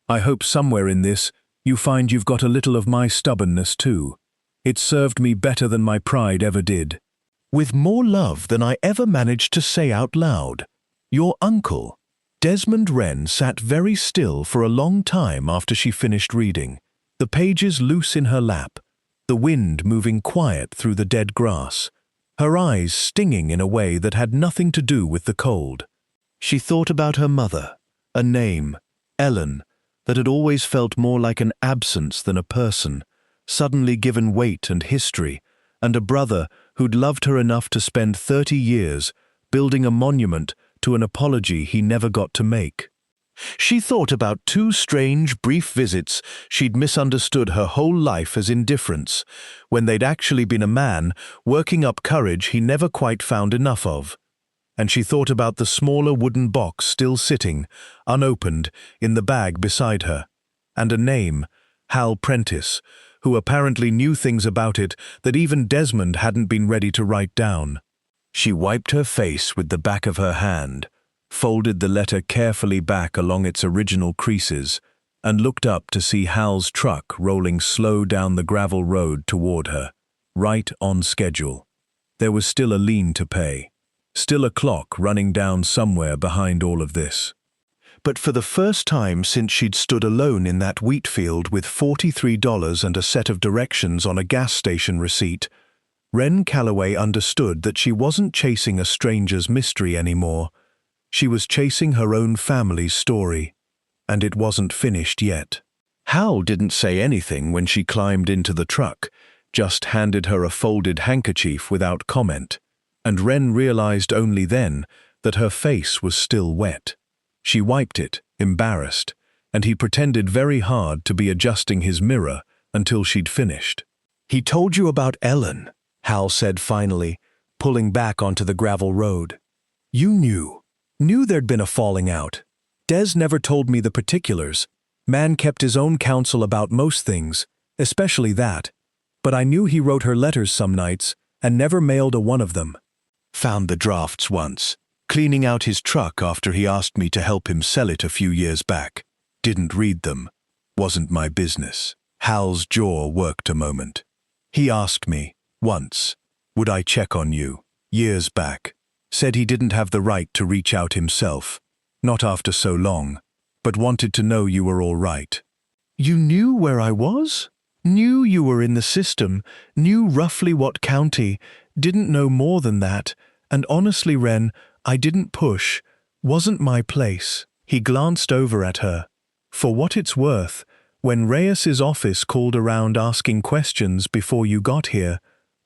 I hope somewhere in this you find you've got a little of my stubbornness too. It served me better than my pride ever did. With more love than I ever managed to say out loud. Your uncle. Desmond Wren sat very still for a long time after she finished reading, the pages loose in her lap, the wind moving quiet through the dead grass, her eyes stinging in a way that had nothing to do with the cold. She thought about her mother, a name, Ellen, that had always felt more like an absence than a person, suddenly given weight and history, and a brother who'd loved her enough to spend 30 years building a monument to an apology he never got to make. She thought about 2 strange, brief visits she'd misunderstood her whole life as indifference, when they'd actually been a man working up courage he never quite found enough of. And she thought about the smaller wooden box still sitting, unopened, in the bag beside her, and a name, Hal Prentice, who apparently knew things about it that even Desmond hadn't been ready to write down. She wiped her face with the back of her hand, folded the letter carefully back along its original creases, and looked up to see Hal's truck rolling slow down the gravel road toward her, right on schedule. There was still a lien to pay, still a clock running down somewhere behind all of this. But for the first time since she'd stood alone in that wheat field with $43 and a set of directions on a gas station receipt, Wren Calloway understood that she wasn't chasing a stranger's mystery anymore. She was chasing her own family's story, and it wasn't finished yet. Hal didn't say anything when she climbed into the truck, just handed her a folded handkerchief without comment, and Wren realized only then that her face was still wet. She wiped it, embarrassed, and he pretended very hard to be adjusting his mirror until she'd finished. "He told you about Ellen," Hal said finally, pulling back onto the gravel road. "You knew there'd been a falling out. Des never told me the particulars. Man kept his own counsel about most things, especially that. But I knew he wrote her letters some nights and never mailed a one of them. Found the drafts once, cleaning out his truck after he asked me to help him sell it a few years back. Didn't read them. Wasn't my business." Hal's jaw worked a moment. "He asked me, once, would I check on you, years back. Said he didn't have the right to reach out himself, not after so long, but wanted to know you were all right." "You knew where I was? Knew you were in the system, knew roughly what county, didn't know more than that, and honestly, Wren, I didn't push. Wasn't my place." He glanced over at her. For what it's worth, when Reyes's office called around asking questions before you got here,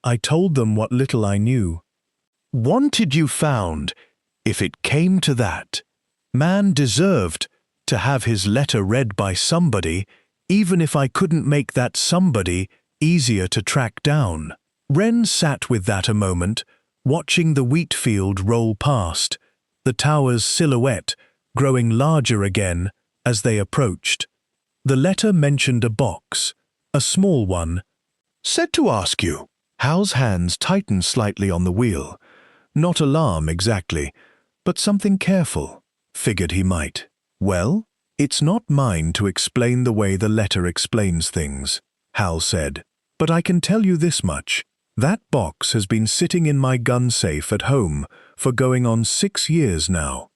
I told them what little I knew. Wanted you found, if it came to that. Man deserved to have his letter read by somebody, even if I couldn't make that somebody easier to track down. Wren sat with that a moment, watching the wheat field roll past, the tower's silhouette growing larger again as they approached. The letter mentioned a box, a small one. Said to ask you. Hal's hands tightened slightly on the wheel. Not alarm exactly, but something careful. Figured he might. Well, it's not mine to explain the way the letter explains things, Hal said. But I can tell you this much. That box has been sitting in my gun safe at home for going on 6 years now.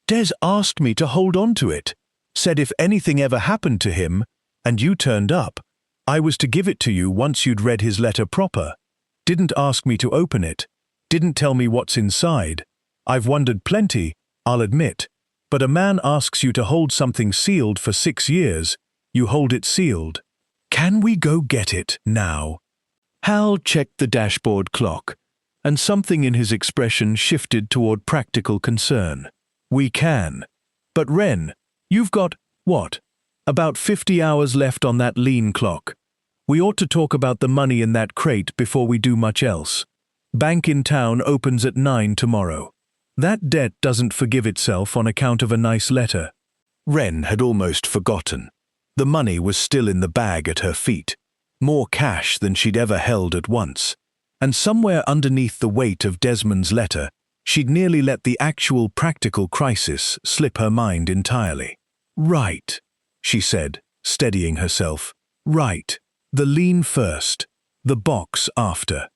Des asked me to hold on to it. Said if anything ever happened to him, and you turned up, I was to give it to you once you'd read his letter proper. Didn't ask me to open it. Didn't tell me what's inside. I've wondered plenty, I'll admit. But a man asks you to hold something sealed for 6 years, you hold it sealed. Can we go get it now? Hal checked the dashboard clock, and something in his expression shifted toward practical concern. We can. But Wren, you've got, what, about 50 hours left on that lean clock. We ought to talk about the money in that crate before we do much else. Bank in town opens at 9 tomorrow. That debt doesn't forgive itself on account of a nice letter. Wren had almost forgotten. The money was still in the bag at her feet, more cash than she'd ever held at once. And somewhere underneath the weight of Desmond's letter, she'd nearly let the actual practical crisis slip her mind entirely. Right, she said, steadying herself. Right. The lien first, the box after.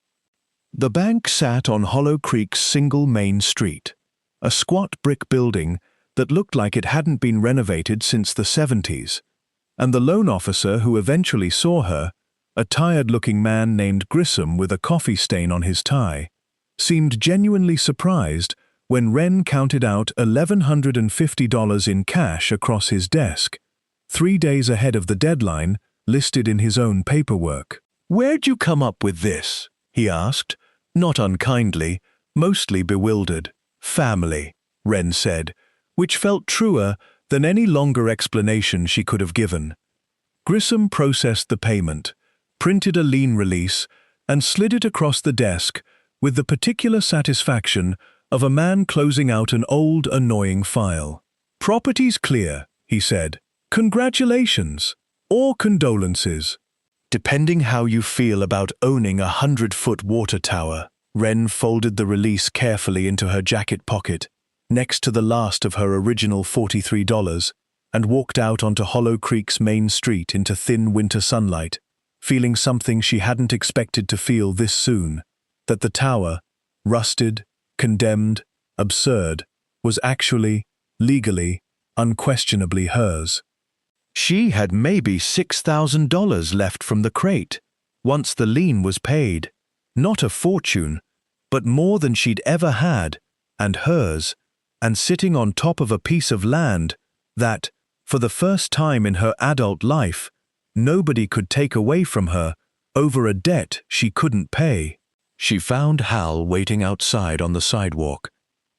The bank sat on Hollow Creek's single main street, a squat brick building that looked like it hadn't been renovated since the 70s, and the loan officer who eventually saw her, a tired-looking man named Grissom with a coffee stain on his tie, seemed genuinely surprised when Wren counted out $1,150 in cash across his desk, 3 days ahead of the deadline listed in his own paperwork. Where'd you come up with this? He asked, not unkindly, mostly bewildered. Family, Wren said, which felt truer than any longer explanation she could have given. Grissom processed the payment, printed a lien release, and slid it across the desk with the particular satisfaction of a man closing out an old, annoying file. Property's clear, he said. Congratulations. Or condolences. Depending how you feel about owning a 100-foot water tower, Wren folded the release carefully into her jacket pocket, next to the last of her original $43, and walked out onto Hollow Creek's main street into thin winter sunlight, feeling something she hadn't expected to feel this soon, that the tower, rusted, condemned, absurd, was actually, legally, unquestionably hers. She had maybe $6,000 left from the crate, once the lien was paid. Not a fortune, but more than she'd ever had, and hers, and sitting on top of a piece of land that, for the first time in her adult life, nobody could take away from her over a debt she couldn't pay. She found Hal waiting outside on the sidewalk,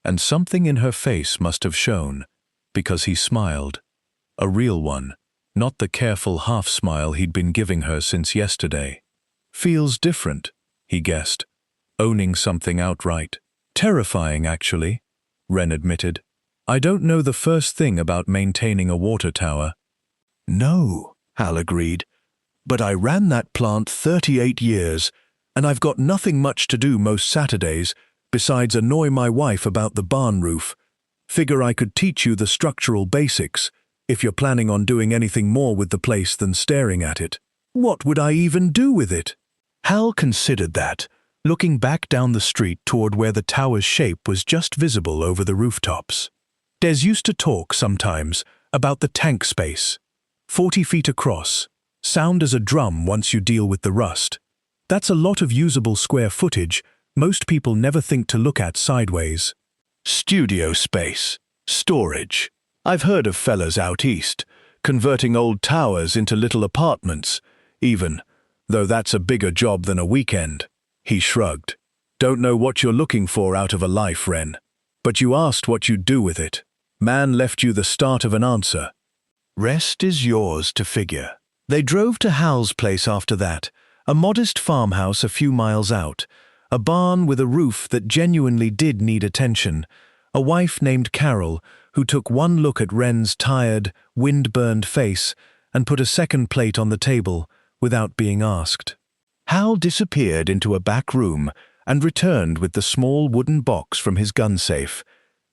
and something in her face must have shown, because he smiled. A real one. Not the careful half-smile he'd been giving her since yesterday. Feels different, he guessed, owning something outright. Terrifying, actually, Wren admitted. I don't know the first thing about maintaining a water tower. No, Hal agreed, but I ran that plant 38 years, and I've got nothing much to do most Saturdays besides annoy my wife about the barn roof. Figure I could teach you the structural basics, if you're planning on doing anything more with the place than staring at it. What would I even do with it? Hal considered that, looking back down the street toward where the tower's shape was just visible over the rooftops. Des used to talk sometimes about the tank space. 40 feet across, sound as a drum once you deal with the rust. That's a lot of usable square footage most people never think to look at sideways. Studio space, storage, I've heard of fellas out east, converting old towers into little apartments, even, though that's a bigger job than a weekend. He shrugged. Don't know what you're looking for out of a life, Wren. But you asked what you'd do with it. Man left you the start of an answer. Rest is yours to figure. They drove to Hal's place after that, a modest farmhouse a few miles out, a barn with a roof that genuinely did need attention, a wife named Carol who took one look at Wren's tired, wind-burned face and put a second plate on the table without being asked. Hal disappeared into a back room and returned with the small wooden box from his gun safe,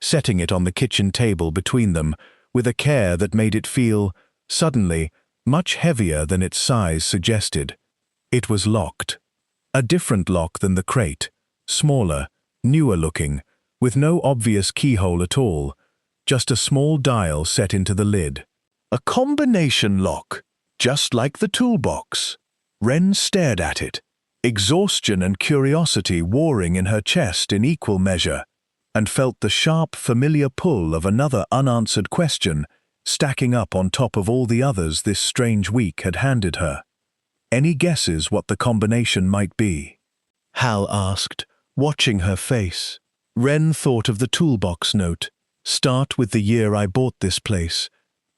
setting it on the kitchen table between them with a care that made it feel, suddenly, much heavier than its size suggested. It was locked. A different lock than the crate, smaller, newer looking, with no obvious keyhole at all, just a small dial set into the lid. A combination lock, just like the toolbox. Wren stared at it, exhaustion and curiosity warring in her chest in equal measure, and felt the sharp, familiar pull of another unanswered question stacking up on top of all the others this strange week had handed her. Any guesses what the combination might be? Hal asked, watching her face. Wren thought of the toolbox note, start with the year I bought this place,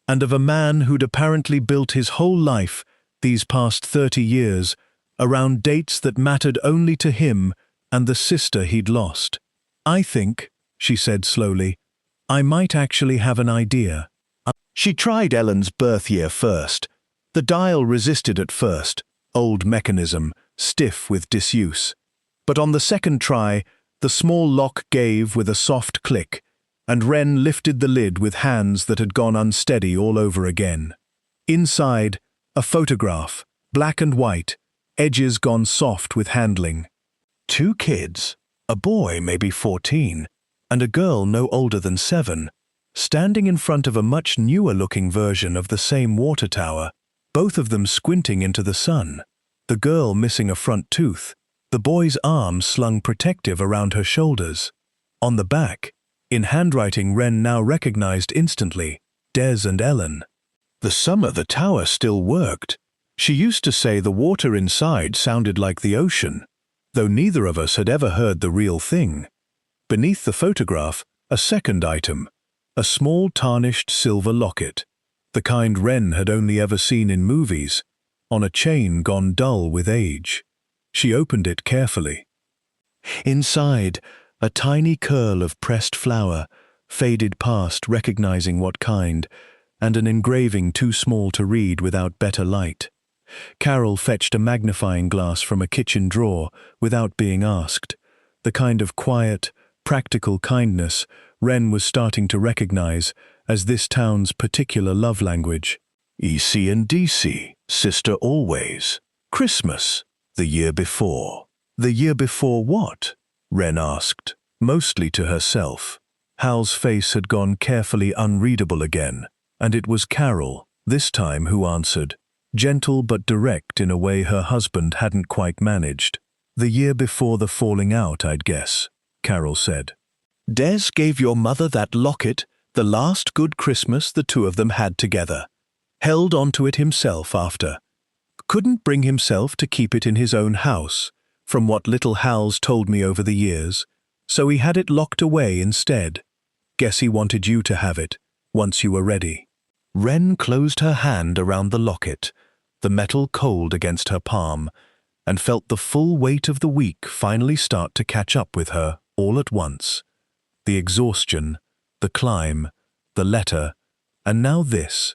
and of a man who'd apparently built his whole life, these past 30 years, around dates that mattered only to him and the sister he'd lost. I think, she said slowly, I might actually have an idea. She tried Ellen's birth year first. The dial resisted at first, old mechanism, stiff with disuse. But on the second try, the small lock gave with a soft click, and Wren lifted the lid with hands that had gone unsteady all over again. Inside, a photograph, black and white, edges gone soft with handling. 2 kids, a boy maybe 14, and a girl no older than 7, standing in front of a much newer-looking version of the same water tower, both of them squinting into the sun, the girl missing a front tooth, the boy's arm slung protective around her shoulders. On the back, in handwriting Wren now recognized instantly, Des and Ellen. The summer the tower still worked. She used to say the water inside sounded like the ocean, though neither of us had ever heard the real thing. Beneath the photograph, a second item, a small tarnished silver locket, the kind Wren had only ever seen in movies, on a chain gone dull with age. She opened it carefully. Inside, a tiny curl of pressed flower, faded past recognizing what kind, and an engraving too small to read without better light. Carol fetched a magnifying glass from a kitchen drawer without being asked, the kind of quiet, practical kindness Wren was starting to recognize as this town's particular love language. EC and DC, sister always. Christmas, the year before. The year before what? Wren asked, mostly to herself. Hal's face had gone carefully unreadable again, and it was Carol, this time, who answered, gentle but direct in a way her husband hadn't quite managed. The year before the falling out, I'd guess, Carol said. Des gave your mother that locket, the last good Christmas the two of them had together. Held onto it himself after. Couldn't bring himself to keep it in his own house, from what little Hal's told me over the years, so he had it locked away instead. Guess he wanted you to have it, once you were ready. Wren closed her hand around the locket, the metal cold against her palm, and felt the full weight of the week finally start to catch up with her all at once. The exhaustion, the climb, the letter, and now this,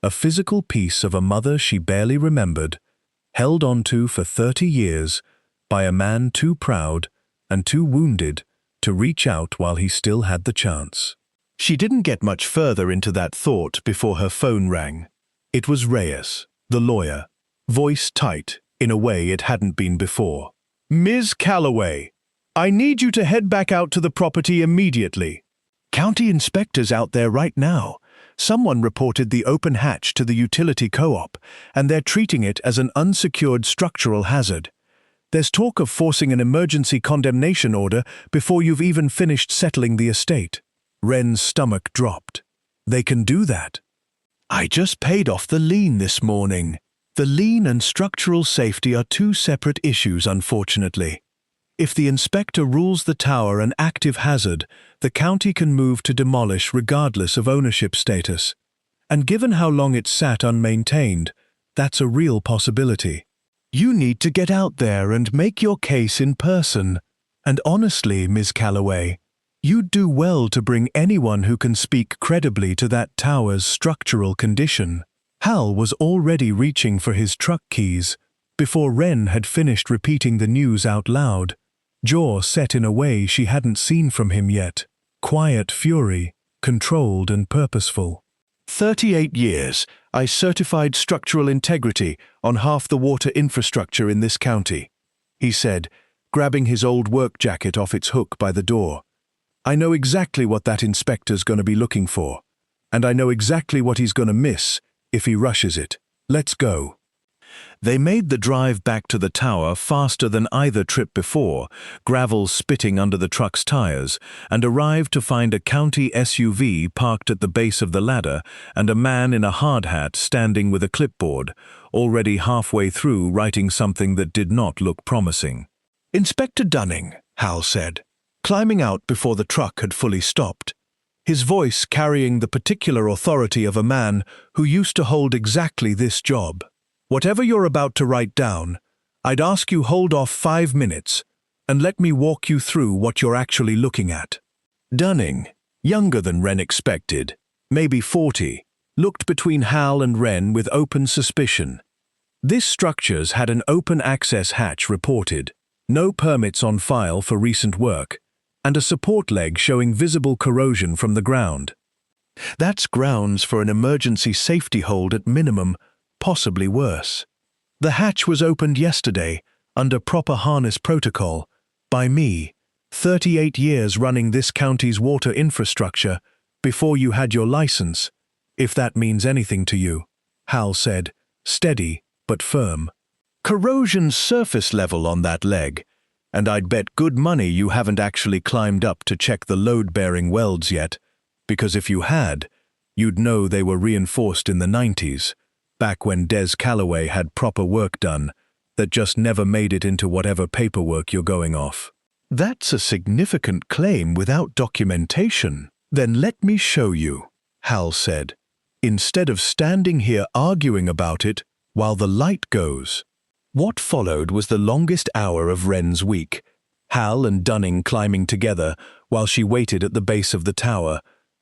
a physical piece of a mother she barely remembered, held onto for 30 years by a man too proud and too wounded to reach out while he still had the chance. She didn't get much further into that thought before her phone rang. It was Reyes, the lawyer, voice tight in a way it hadn't been before. Ms. Calloway, I need you to head back out to the property immediately. County inspector's out there right now. Someone reported the open hatch to the utility co-op, and they're treating it as an unsecured structural hazard. There's talk of forcing an emergency condemnation order before you've even finished settling the estate. Wren's stomach dropped. They can do that. I just paid off the lien this morning. The lien and structural safety are two separate issues, unfortunately. If the inspector rules the tower an active hazard, the county can move to demolish regardless of ownership status. And given how long it's sat unmaintained, that's a real possibility. You need to get out there and make your case in person. And honestly, Ms. Calloway, you'd do well to bring anyone who can speak credibly to that tower's structural condition. Hal was already reaching for his truck keys before Wren had finished repeating the news out loud, jaw set in a way she hadn't seen from him yet. Quiet fury, controlled and purposeful. 38 years, I certified structural integrity on half the water infrastructure in this county, he said, grabbing his old work jacket off its hook by the door. I know exactly what that inspector's going to be looking for, and I know exactly what he's going to miss if he rushes it. Let's go. They made the drive back to the tower faster than either trip before, gravel spitting under the truck's tires, and arrived to find a county SUV parked at the base of the ladder and a man in a hard hat standing with a clipboard, already halfway through writing something that did not look promising. Inspector Dunning, Hal said, climbing out before the truck had fully stopped, his voice carrying the particular authority of a man who used to hold exactly this job. Whatever you're about to write down, I'd ask you hold off 5 minutes and let me walk you through what you're actually looking at. Dunning, younger than Wren expected, maybe 40, looked between Hal and Wren with open suspicion. This structure's had an open access hatch reported, no permits on file for recent work, and a support leg showing visible corrosion from the ground. That's grounds for an emergency safety hold at minimum, possibly worse. The hatch was opened yesterday, under proper harness protocol, by me, 38 years running this county's water infrastructure, before you had your license, if that means anything to you, Hal said, steady but firm. Corrosion's surface level on that leg, and I'd bet good money you haven't actually climbed up to check the load-bearing welds yet, because if you had, you'd know they were reinforced in the 90s, back when Des Calloway had proper work done that just never made it into whatever paperwork you're going off. That's a significant claim without documentation. Then let me show you, Hal said, instead of standing here arguing about it while the light goes. What followed was the longest hour of Wren's week, Hal and Dunning climbing together while she waited at the base of the tower,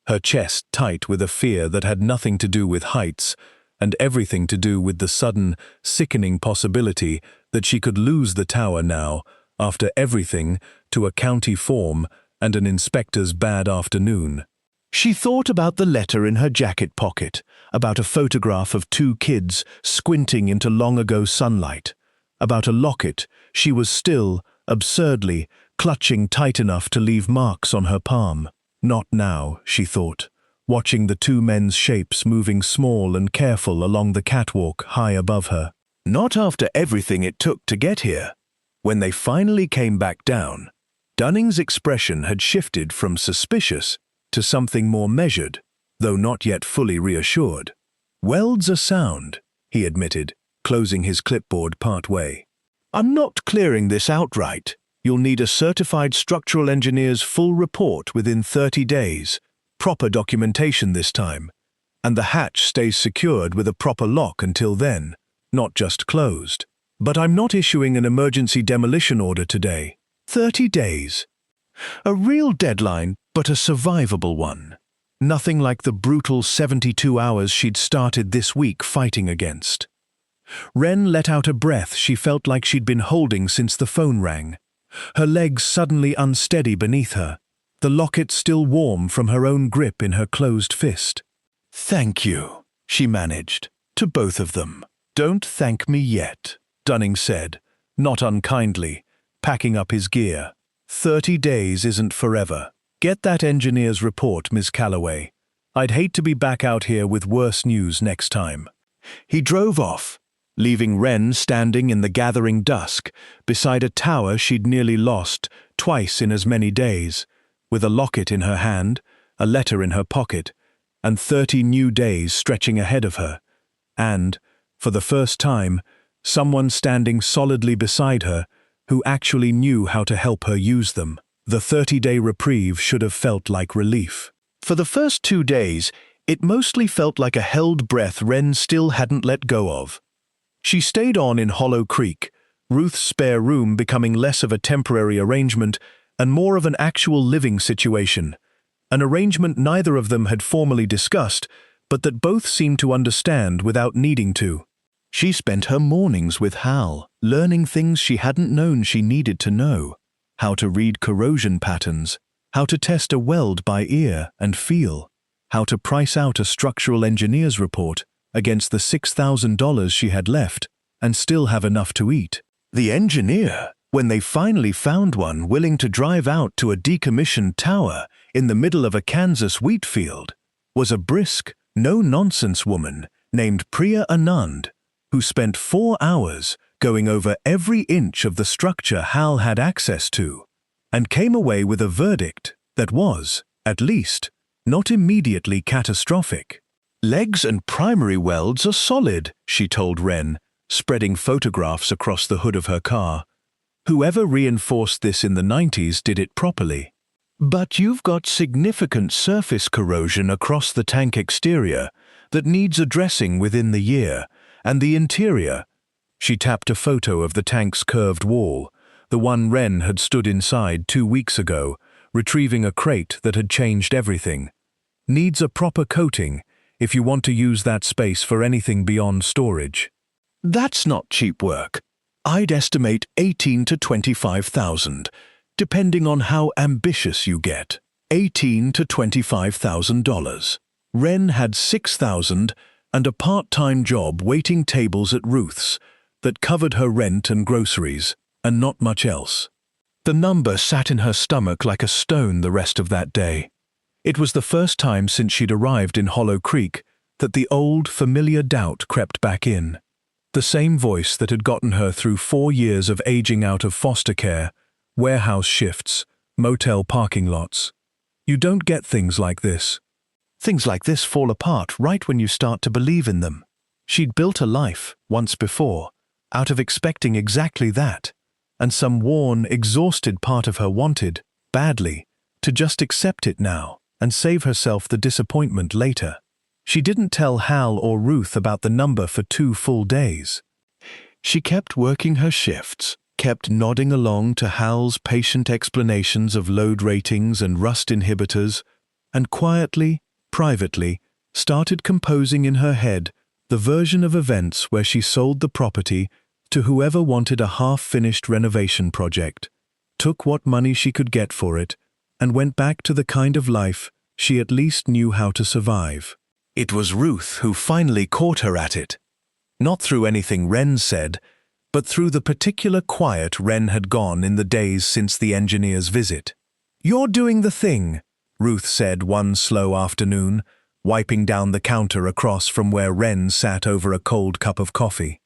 her chest tight with a fear that had nothing to do with heights and everything to do with the sudden, sickening possibility that she could lose the tower now, after everything, to a county form and an inspector's bad afternoon. She thought about the letter in her jacket pocket, about a photograph of 2 kids squinting into long-ago sunlight, about a locket she was still, absurdly, clutching tight enough to leave marks on her palm. Not now, she thought, watching the 2 men's shapes moving small and careful along the catwalk high above her. Not after everything it took to get here. When they finally came back down, Dunning's expression had shifted from suspicious to something more measured, though not yet fully reassured. Welds are sound, he admitted, closing his clipboard part-way. I'm not clearing this outright. You'll need a certified structural engineer's full report within 30 days. Proper documentation this time, and the hatch stays secured with a proper lock until then, not just closed. But I'm not issuing an emergency demolition order today. 30 days. A real deadline, but a survivable one. Nothing like the brutal 72 hours she'd started this week fighting against. Wren let out a breath she felt like she'd been holding since the phone rang, her legs suddenly unsteady beneath her, the locket still warm from her own grip in her closed fist. Thank you, she managed, to both of them. Don't thank me yet, Dunning said, not unkindly, packing up his gear. 30 days isn't forever. Get that engineer's report, Ms. Calloway. I'd hate to be back out here with worse news next time. He drove off, leaving Wren standing in the gathering dusk beside a tower she'd nearly lost twice in as many days, with a locket in her hand, a letter in her pocket, and 30 new days stretching ahead of her. And, for the first time, someone standing solidly beside her who actually knew how to help her use them. The 30-day reprieve should have felt like relief. For the first 2 days, it mostly felt like a held breath Wren still hadn't let go of. She stayed on in Hollow Creek, Ruth's spare room becoming less of a temporary arrangement and more of an actual living situation, an arrangement neither of them had formally discussed, but that both seemed to understand without needing to. She spent her mornings with Hal, learning things she hadn't known she needed to know: how to read corrosion patterns, how to test a weld by ear and feel, how to price out a structural engineer's report against the $6,000 she had left and still have enough to eat. The engineer, when they finally found one willing to drive out to a decommissioned tower in the middle of a Kansas wheat field, was a brisk, no-nonsense woman named Priya Anand, who spent 4 hours going over every inch of the structure Hal had access to, and came away with a verdict that was, at least, not immediately catastrophic. "Legs and primary welds are solid," she told Wren, spreading photographs across the hood of her car. Whoever reinforced this in the 90s did it properly. "But you've got significant surface corrosion across the tank exterior that needs addressing within the year, and the interior." She tapped a photo of the tank's curved wall, the one Wren had stood inside 2 weeks ago, retrieving a crate that had changed everything. "Needs a proper coating if you want to use that space for anything beyond storage." "That's not cheap work. I'd estimate 18 to 25,000, depending on how ambitious you get. $18 to $25,000. Wren had 6,000 and a part-time job waiting tables at Ruth's that covered her rent and groceries, and not much else. The number sat in her stomach like a stone the rest of that day. It was the first time since she'd arrived in Hollow Creek that the old, familiar doubt crept back in. The same voice that had gotten her through 4 years of aging out of foster care, warehouse shifts, motel parking lots. You don't get things like this. Things like this fall apart right when you start to believe in them. She'd built a life, once before, out of expecting exactly that, and some worn, exhausted part of her wanted, badly, to just accept it now and save herself the disappointment later. She didn't tell Hal or Ruth about the number for 2 full days. She kept working her shifts, kept nodding along to Hal's patient explanations of load ratings and rust inhibitors, and quietly, privately, started composing in her head the version of events where she sold the property to whoever wanted a half-finished renovation project, took what money she could get for it, and went back to the kind of life she at least knew how to survive. It was Ruth who finally caught her at it. Not through anything Wren said, but through the particular quiet Wren had gone in the days since the engineer's visit. "You're doing the thing," Ruth said one slow afternoon, wiping down the counter across from where Wren sat over a cold cup of coffee.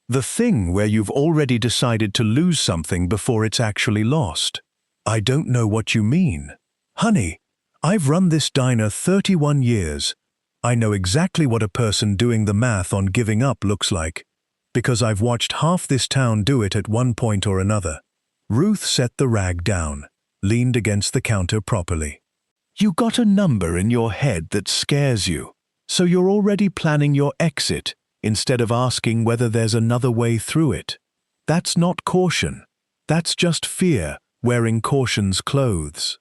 "The thing where you've already decided to lose something before it's actually lost." "I don't know what you mean." "Honey, I've run this diner 31 years. I know exactly what a person doing the math on giving up looks like, because I've watched half this town do it at one point or another." Ruth set the rag down, leaned against the counter properly. "You got a number in your head that scares you, so you're already planning your exit instead of asking whether there's another way through it. That's not caution. That's just fear wearing caution's clothes."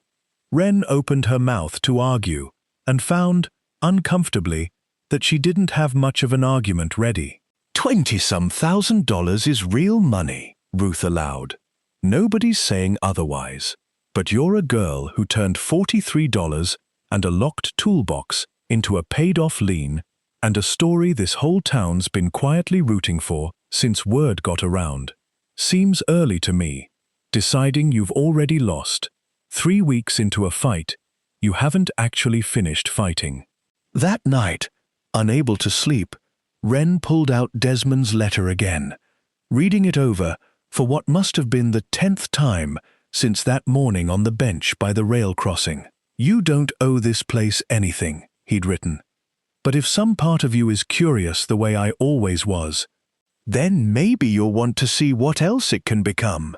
Wren opened her mouth to argue and found, uncomfortably, that she didn't have much of an argument ready. $20-some thousand is real money," Ruth allowed. "Nobody's saying otherwise. But you're a girl who turned $43 and a locked toolbox into a paid-off lien and a story this whole town's been quietly rooting for since word got around. Seems early to me, deciding you've already lost. 3 weeks into a fight, you haven't actually finished fighting." That night, unable to sleep, Wren pulled out Desmond's letter again, reading it over for what must have been the 10th time since that morning on the bench by the rail crossing. "You don't owe this place anything," he'd written. But if some part of you is curious the way I always was, then maybe you'll want to see what else it can become.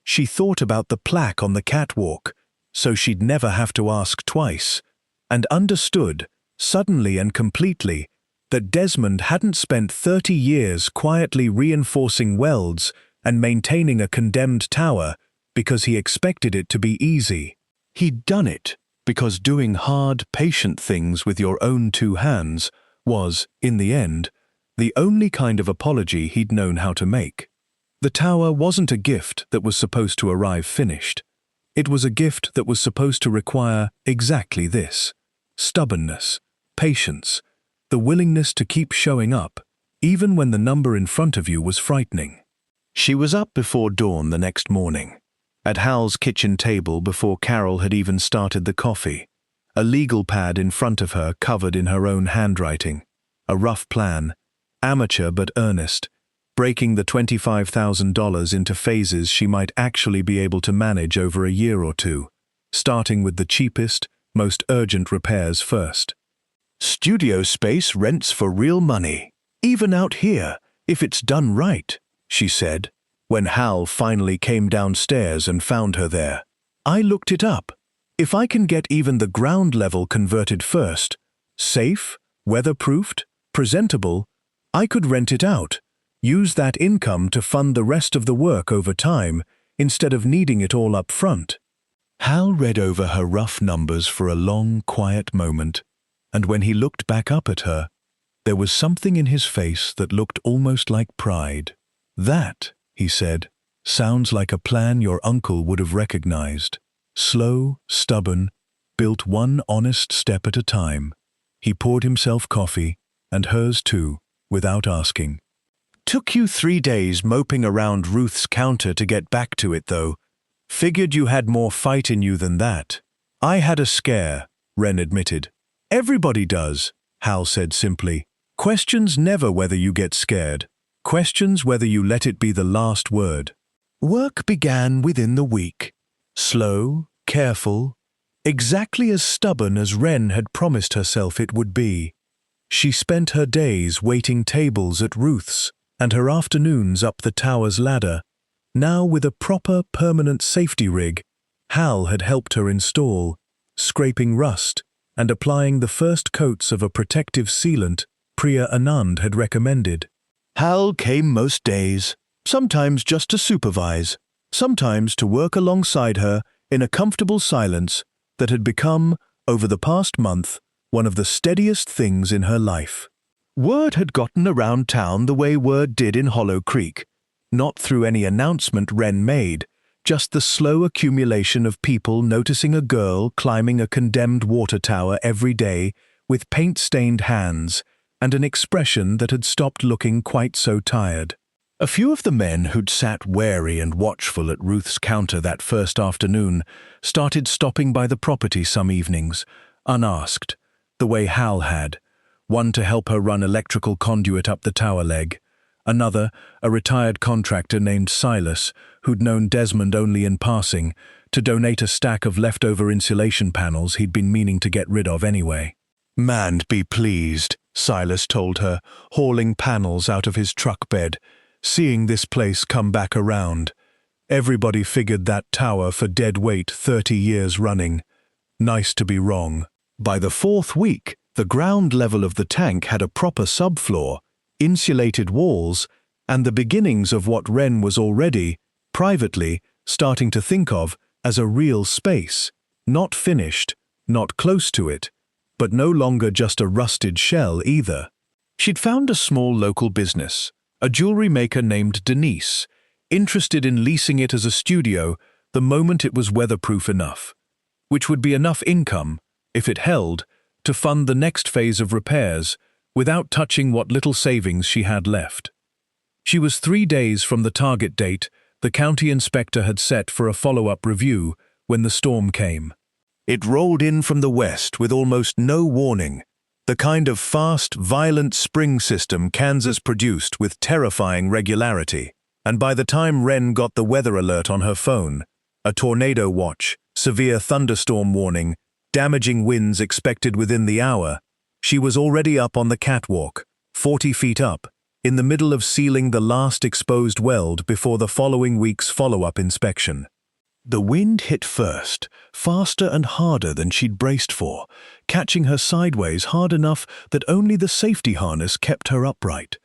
She thought about the plaque on the catwalk, so she'd never have to ask twice, and understood, suddenly and completely, that Desmond hadn't spent 30 years quietly reinforcing welds and maintaining a condemned tower because he expected it to be easy. He'd done it because doing hard, patient things with your own two hands was, in the end, the only kind of apology he'd known how to make. The tower wasn't a gift that was supposed to arrive finished. It was a gift that was supposed to require exactly this: stubbornness, patience, the willingness to keep showing up, even when the number in front of you was frightening. She was up before dawn the next morning, at Hal's kitchen table before Carol had even started the coffee, a legal pad in front of her covered in her own handwriting, a rough plan, amateur but earnest, breaking the $25,000 into phases she might actually be able to manage over a year or two, starting with the cheapest, most urgent repairs first. Studio space rents for real money, even out here, if it's done right, she said, when Hal finally came downstairs and found her there. I looked it up. If I can get even the ground level converted first, safe, weatherproofed, presentable, I could rent it out, use that income to fund the rest of the work over time, instead of needing it all up front. Hal read over her rough numbers for a long, quiet moment, and when he looked back up at her, there was something in his face that looked almost like pride. That, he said, sounds like a plan your uncle would have recognized. Slow, stubborn, built one honest step at a time. He poured himself coffee, and hers too, without asking. Took you 3 days moping around Ruth's counter to get back to it, though. Figured you had more fight in you than that. I had a scare, Wren admitted. Everybody does, Hal said simply. Questions never whether you get scared. Questions whether you let it be the last word. Work began within the week. Slow, careful, exactly as stubborn as Wren had promised herself it would be. She spent her days waiting tables at Ruth's and her afternoons up the tower's ladder. Now with a proper permanent safety rig, Hal had helped her install, scraping rust and applying the first coats of a protective sealant Priya Anand had recommended. Hal came most days, sometimes just to supervise, sometimes to work alongside her in a comfortable silence that had become, over the past month, one of the steadiest things in her life. Word had gotten around town the way word did in Hollow Creek, not through any announcement Wren made, just the slow accumulation of people noticing a girl climbing a condemned water tower every day with paint-stained hands and an expression that had stopped looking quite so tired. A few of the men who'd sat wary and watchful at Ruth's counter that first afternoon started stopping by the property some evenings, unasked, the way Hal had, one to help her run electrical conduit up the tower leg, another, a retired contractor named Silas, who'd known Desmond only in passing, to donate a stack of leftover insulation panels he'd been meaning to get rid of anyway. "Man'd be pleased," Silas told her, hauling panels out of his truck bed, seeing this place come back around. Everybody figured that tower for dead weight 30 years running. Nice to be wrong. By the 4th week, the ground level of the tank had a proper subfloor, insulated walls, and the beginnings of what Wren was already, privately, starting to think of as a real space, not finished, not close to it, but no longer just a rusted shell either. She'd found a small local business, a jewelry maker named Denise, interested in leasing it as a studio the moment it was weatherproof enough, which would be enough income, if it held, to fund the next phase of repairs without touching what little savings she had left. She was 3 days from the target date the county inspector had set for a follow-up review when the storm came. It rolled in from the west with almost no warning, the kind of fast, violent spring system Kansas produced with terrifying regularity. And by the time Wren got the weather alert on her phone, a tornado watch, severe thunderstorm warning, damaging winds expected within the hour, She was already up on the catwalk, 40 feet up, in the middle of sealing the last exposed weld before the following week's follow-up inspection. The wind hit first, faster and harder than she'd braced for, catching her sideways hard enough that only the safety harness kept her upright.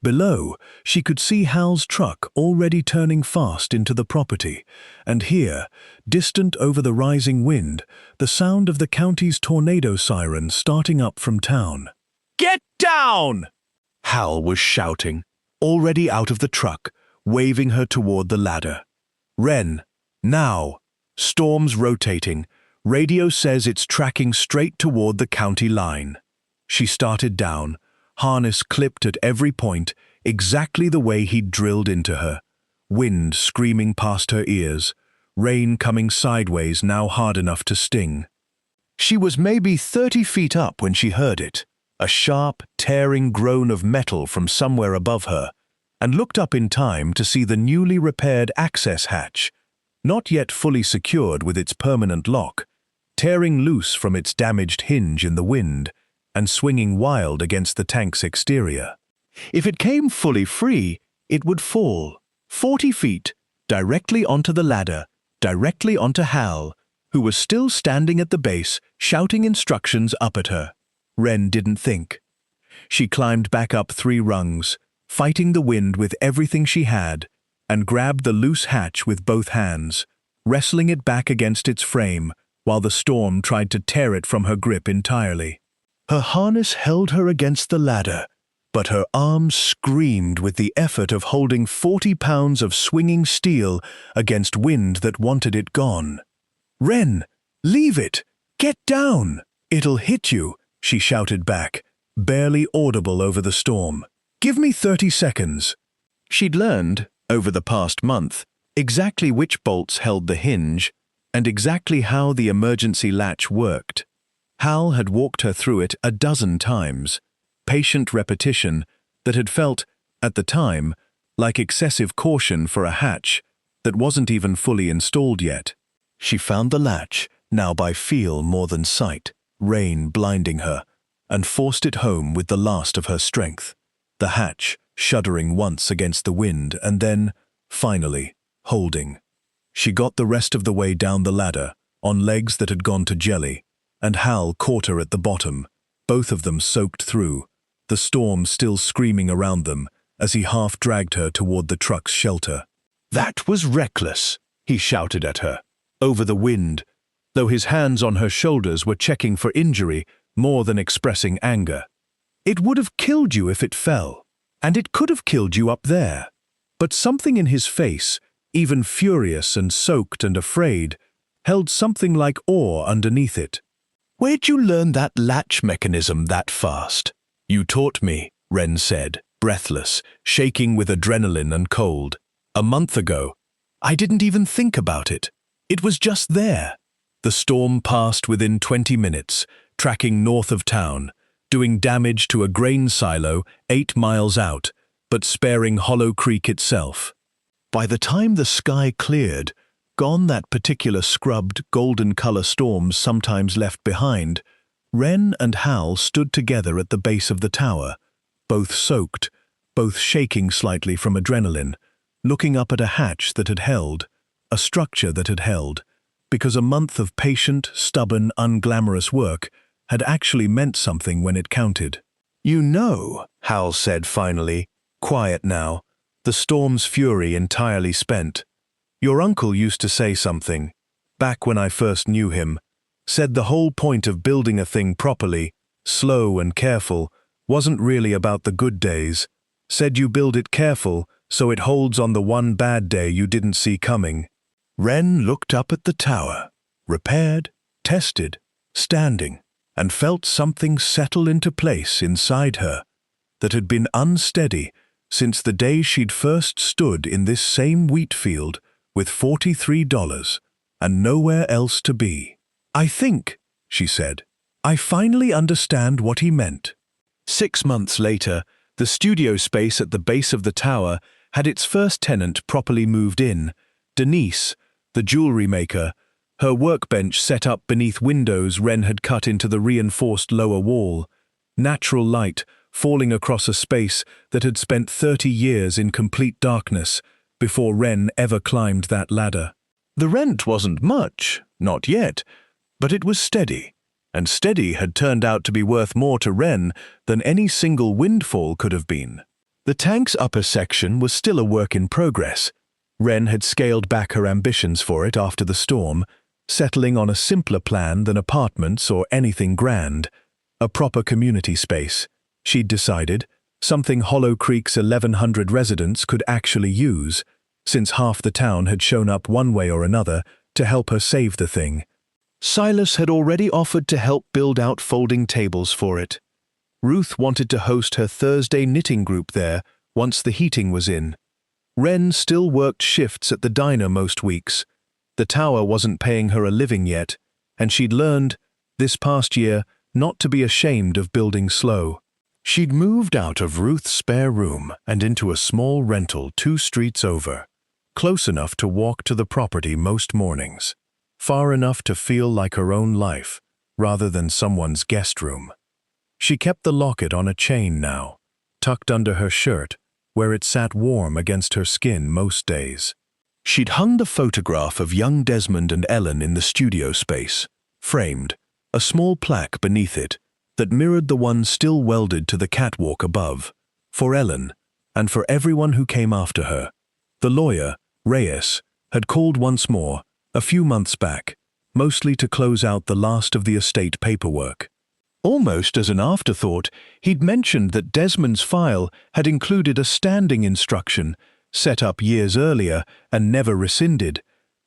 Below, she could see Hal's truck already turning fast into the property, and here, distant over the rising wind, the sound of the county's tornado siren starting up from town. "Get down!" Hal was shouting, already out of the truck, waving her toward the ladder. "Ren, now. Storm's rotating. Radio says it's tracking straight toward the county line." She started down, harness clipped at every point, exactly the way he'd drilled into her. Wind screaming past her ears, rain coming sideways now hard enough to sting. She was maybe 30 feet up when she heard it, a sharp, tearing groan of metal from somewhere above her, and looked up in time to see the newly repaired access hatch, not yet fully secured with its permanent lock, tearing loose from its damaged hinge in the wind and swinging wild against the tank's exterior. If it came fully free, it would fall, 40 feet, directly onto the ladder, directly onto Hal, who was still standing at the base, shouting instructions up at her. Ren didn't think. She climbed back up 3 rungs, fighting the wind with everything she had, and grabbed the loose hatch with both hands, wrestling it back against its frame while the storm tried to tear it from her grip entirely. Her harness held her against the ladder, but her arms screamed with the effort of holding 40 pounds of swinging steel against wind that wanted it gone. "Ren, leave it! Get down! It'll hit you," she shouted back, barely audible over the storm. "Give me 30 seconds." She'd learned, over the past month, exactly which bolts held the hinge and exactly how the emergency latch worked. Hal had walked her through it a dozen times, patient repetition that had felt, at the time, like excessive caution for a hatch that wasn't even fully installed yet. She found the latch, now by feel more than sight, rain blinding her, and forced it home with the last of her strength, the hatch shuddering once against the wind and then, finally, holding. She got the rest of the way down the ladder, on legs that had gone to jelly, and Hal caught her at the bottom, both of them soaked through, the storm still screaming around them as he half-dragged her toward the truck's shelter. "That was reckless," he shouted at her, over the wind, though his hands on her shoulders were checking for injury more than expressing anger. "It would have killed you if it fell, and it could have killed you up there." But something in his face, even furious and soaked and afraid, held something like awe underneath it. "Where'd you learn that latch mechanism that fast?" "You taught me," Ren said, breathless, shaking with adrenaline and cold. "A month ago. I didn't even think about it. It was just there." The storm passed within 20 minutes, tracking north of town, doing damage to a grain silo 8 miles out, but sparing Hollow Creek itself. By the time the sky cleared, gone that particular scrubbed, golden-color storms sometimes left behind, Ren and Hal stood together at the base of the tower, both soaked, both shaking slightly from adrenaline, looking up at a hatch that had held, a structure that had held, because a month of patient, stubborn, unglamorous work had actually meant something when it counted. "You know," Hal said finally, quiet now, the storm's fury entirely spent. "Your uncle used to say something, back when I first knew him, said the whole point of building a thing properly, slow and careful, wasn't really about the good days. Said you build it careful so it holds on the one bad day you didn't see coming." Ren looked up at the tower, repaired, tested, standing, and felt something settle into place inside her that had been unsteady since the day she'd first stood in this same wheat field with $43 and nowhere else to be. "I think," she said, "I finally understand what he meant." 6 months later, the studio space at the base of the tower had its first tenant properly moved in, Denise, the jewelry maker, her workbench set up beneath windows Ren had cut into the reinforced lower wall, natural light falling across a space that had spent 30 years in complete darkness before Wren ever climbed that ladder. The rent wasn't much, not yet, but it was steady, and steady had turned out to be worth more to Wren than any single windfall could have been. The tank's upper section was still a work in progress. Wren had scaled back her ambitions for it after the storm, settling on a simpler plan than apartments or anything grand. A proper community space, she'd decided, something Hollow Creek's 1,100 residents could actually use, since half the town had shown up one way or another to help her save the thing. Silas had already offered to help build out folding tables for it. Ruth wanted to host her Thursday knitting group there once the heating was in. Wren still worked shifts at the diner most weeks. The tower wasn't paying her a living yet, and she'd learned, this past year, not to be ashamed of building slow. She'd moved out of Ruth's spare room and into a small rental 2 streets over, close enough to walk to the property most mornings, far enough to feel like her own life, rather than someone's guest room. She kept the locket on a chain now, tucked under her shirt, where it sat warm against her skin most days. She'd hung the photograph of young Desmond and Ellen in the studio space, framed, a small plaque beneath it that mirrored the one still welded to the catwalk above, for Ellen, and for everyone who came after her. The lawyer, Reyes, had called once more, a few months back, mostly to close out the last of the estate paperwork. Almost as an afterthought, he'd mentioned that Desmond's file had included a standing instruction, set up years earlier and never rescinded,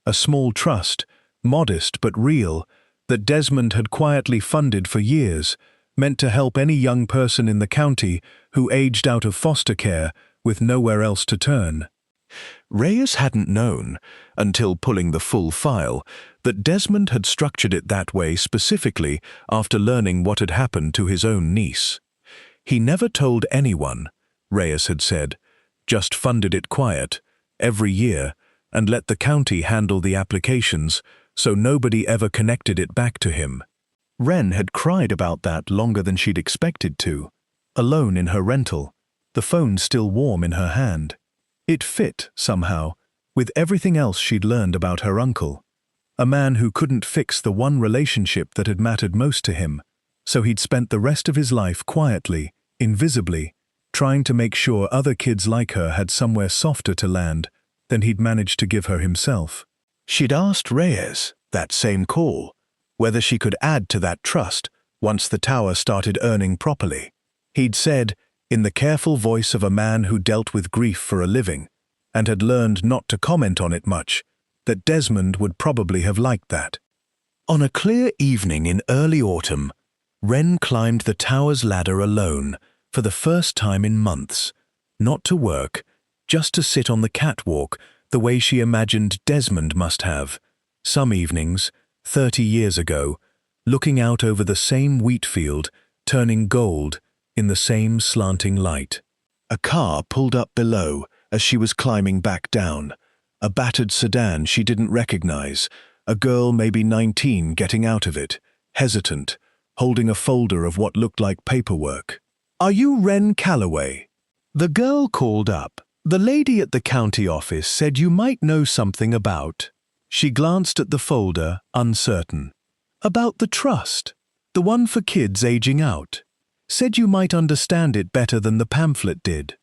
a small trust, modest but real, that Desmond had quietly funded for years, meant to help any young person in the county who aged out of foster care with nowhere else to turn. Reyes hadn't known, until pulling the full file, that Desmond had structured it that way specifically after learning what had happened to his own niece. He never told anyone, Reyes had said, just funded it quiet, every year, and let the county handle the applications, so nobody ever connected it back to him. Wren had cried about that longer than she'd expected to, alone in her rental, the phone still warm in her hand. It fit, somehow, with everything else she'd learned about her uncle, a man who couldn't fix the one relationship that had mattered most to him, so he'd spent the rest of his life quietly, invisibly, trying to make sure other kids like her had somewhere softer to land than he'd managed to give her himself. She'd asked Reyes, that same call, whether she could add to that trust once the tower started earning properly. He'd said, in the careful voice of a man who dealt with grief for a living, and had learned not to comment on it much, that Desmond would probably have liked that. On a clear evening in early autumn, Wren climbed the tower's ladder alone, for the first time in months, not to work, just to sit on the catwalk the way she imagined Desmond must have, some evenings, 30 years ago, looking out over the same wheat field, turning gold in the same slanting light. A car pulled up below as she was climbing back down, a battered sedan she didn't recognize, a girl maybe 19 getting out of it, hesitant, holding a folder of what looked like paperwork. "Are you Wren Calloway?" The girl called up. "The lady at the county office said you might know something about." She glanced at the folder, uncertain. "About the trust, the one for kids aging out. Said you might understand it better than the pamphlet did."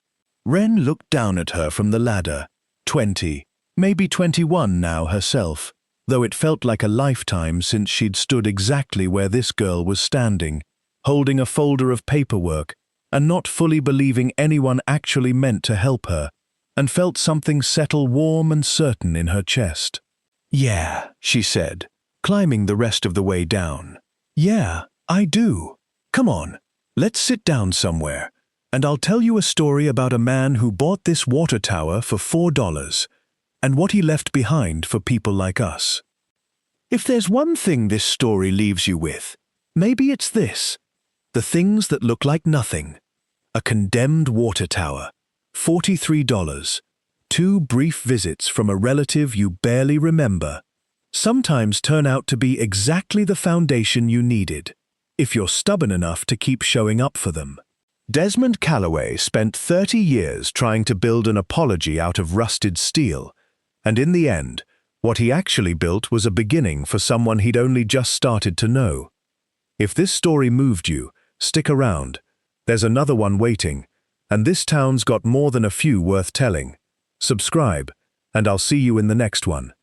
Wren looked down at her from the ladder, 20, maybe 21 now herself, though it felt like a lifetime since she'd stood exactly where this girl was standing, holding a folder of paperwork and not fully believing anyone actually meant to help her, and felt something settle warm and certain in her chest. "Yeah," she said, climbing the rest of the way down. "Yeah, I do. Come on, let's sit down somewhere, and I'll tell you a story about a man who bought this water tower for $4, and what he left behind for people like us. If there's one thing this story leaves you with, maybe it's this: the things that look like nothing. A condemned water tower, $43, 2 brief visits from a relative you barely remember, sometimes turn out to be exactly the foundation you needed. if you're stubborn enough to keep showing up for them. Desmond Calloway spent 30 years trying to build an apology out of rusted steel, and in the end, what he actually built was a beginning for someone he'd only just started to know. If this story moved you, stick around. There's another one waiting, and this town's got more than a few worth telling. Subscribe, and I'll see you in the next one.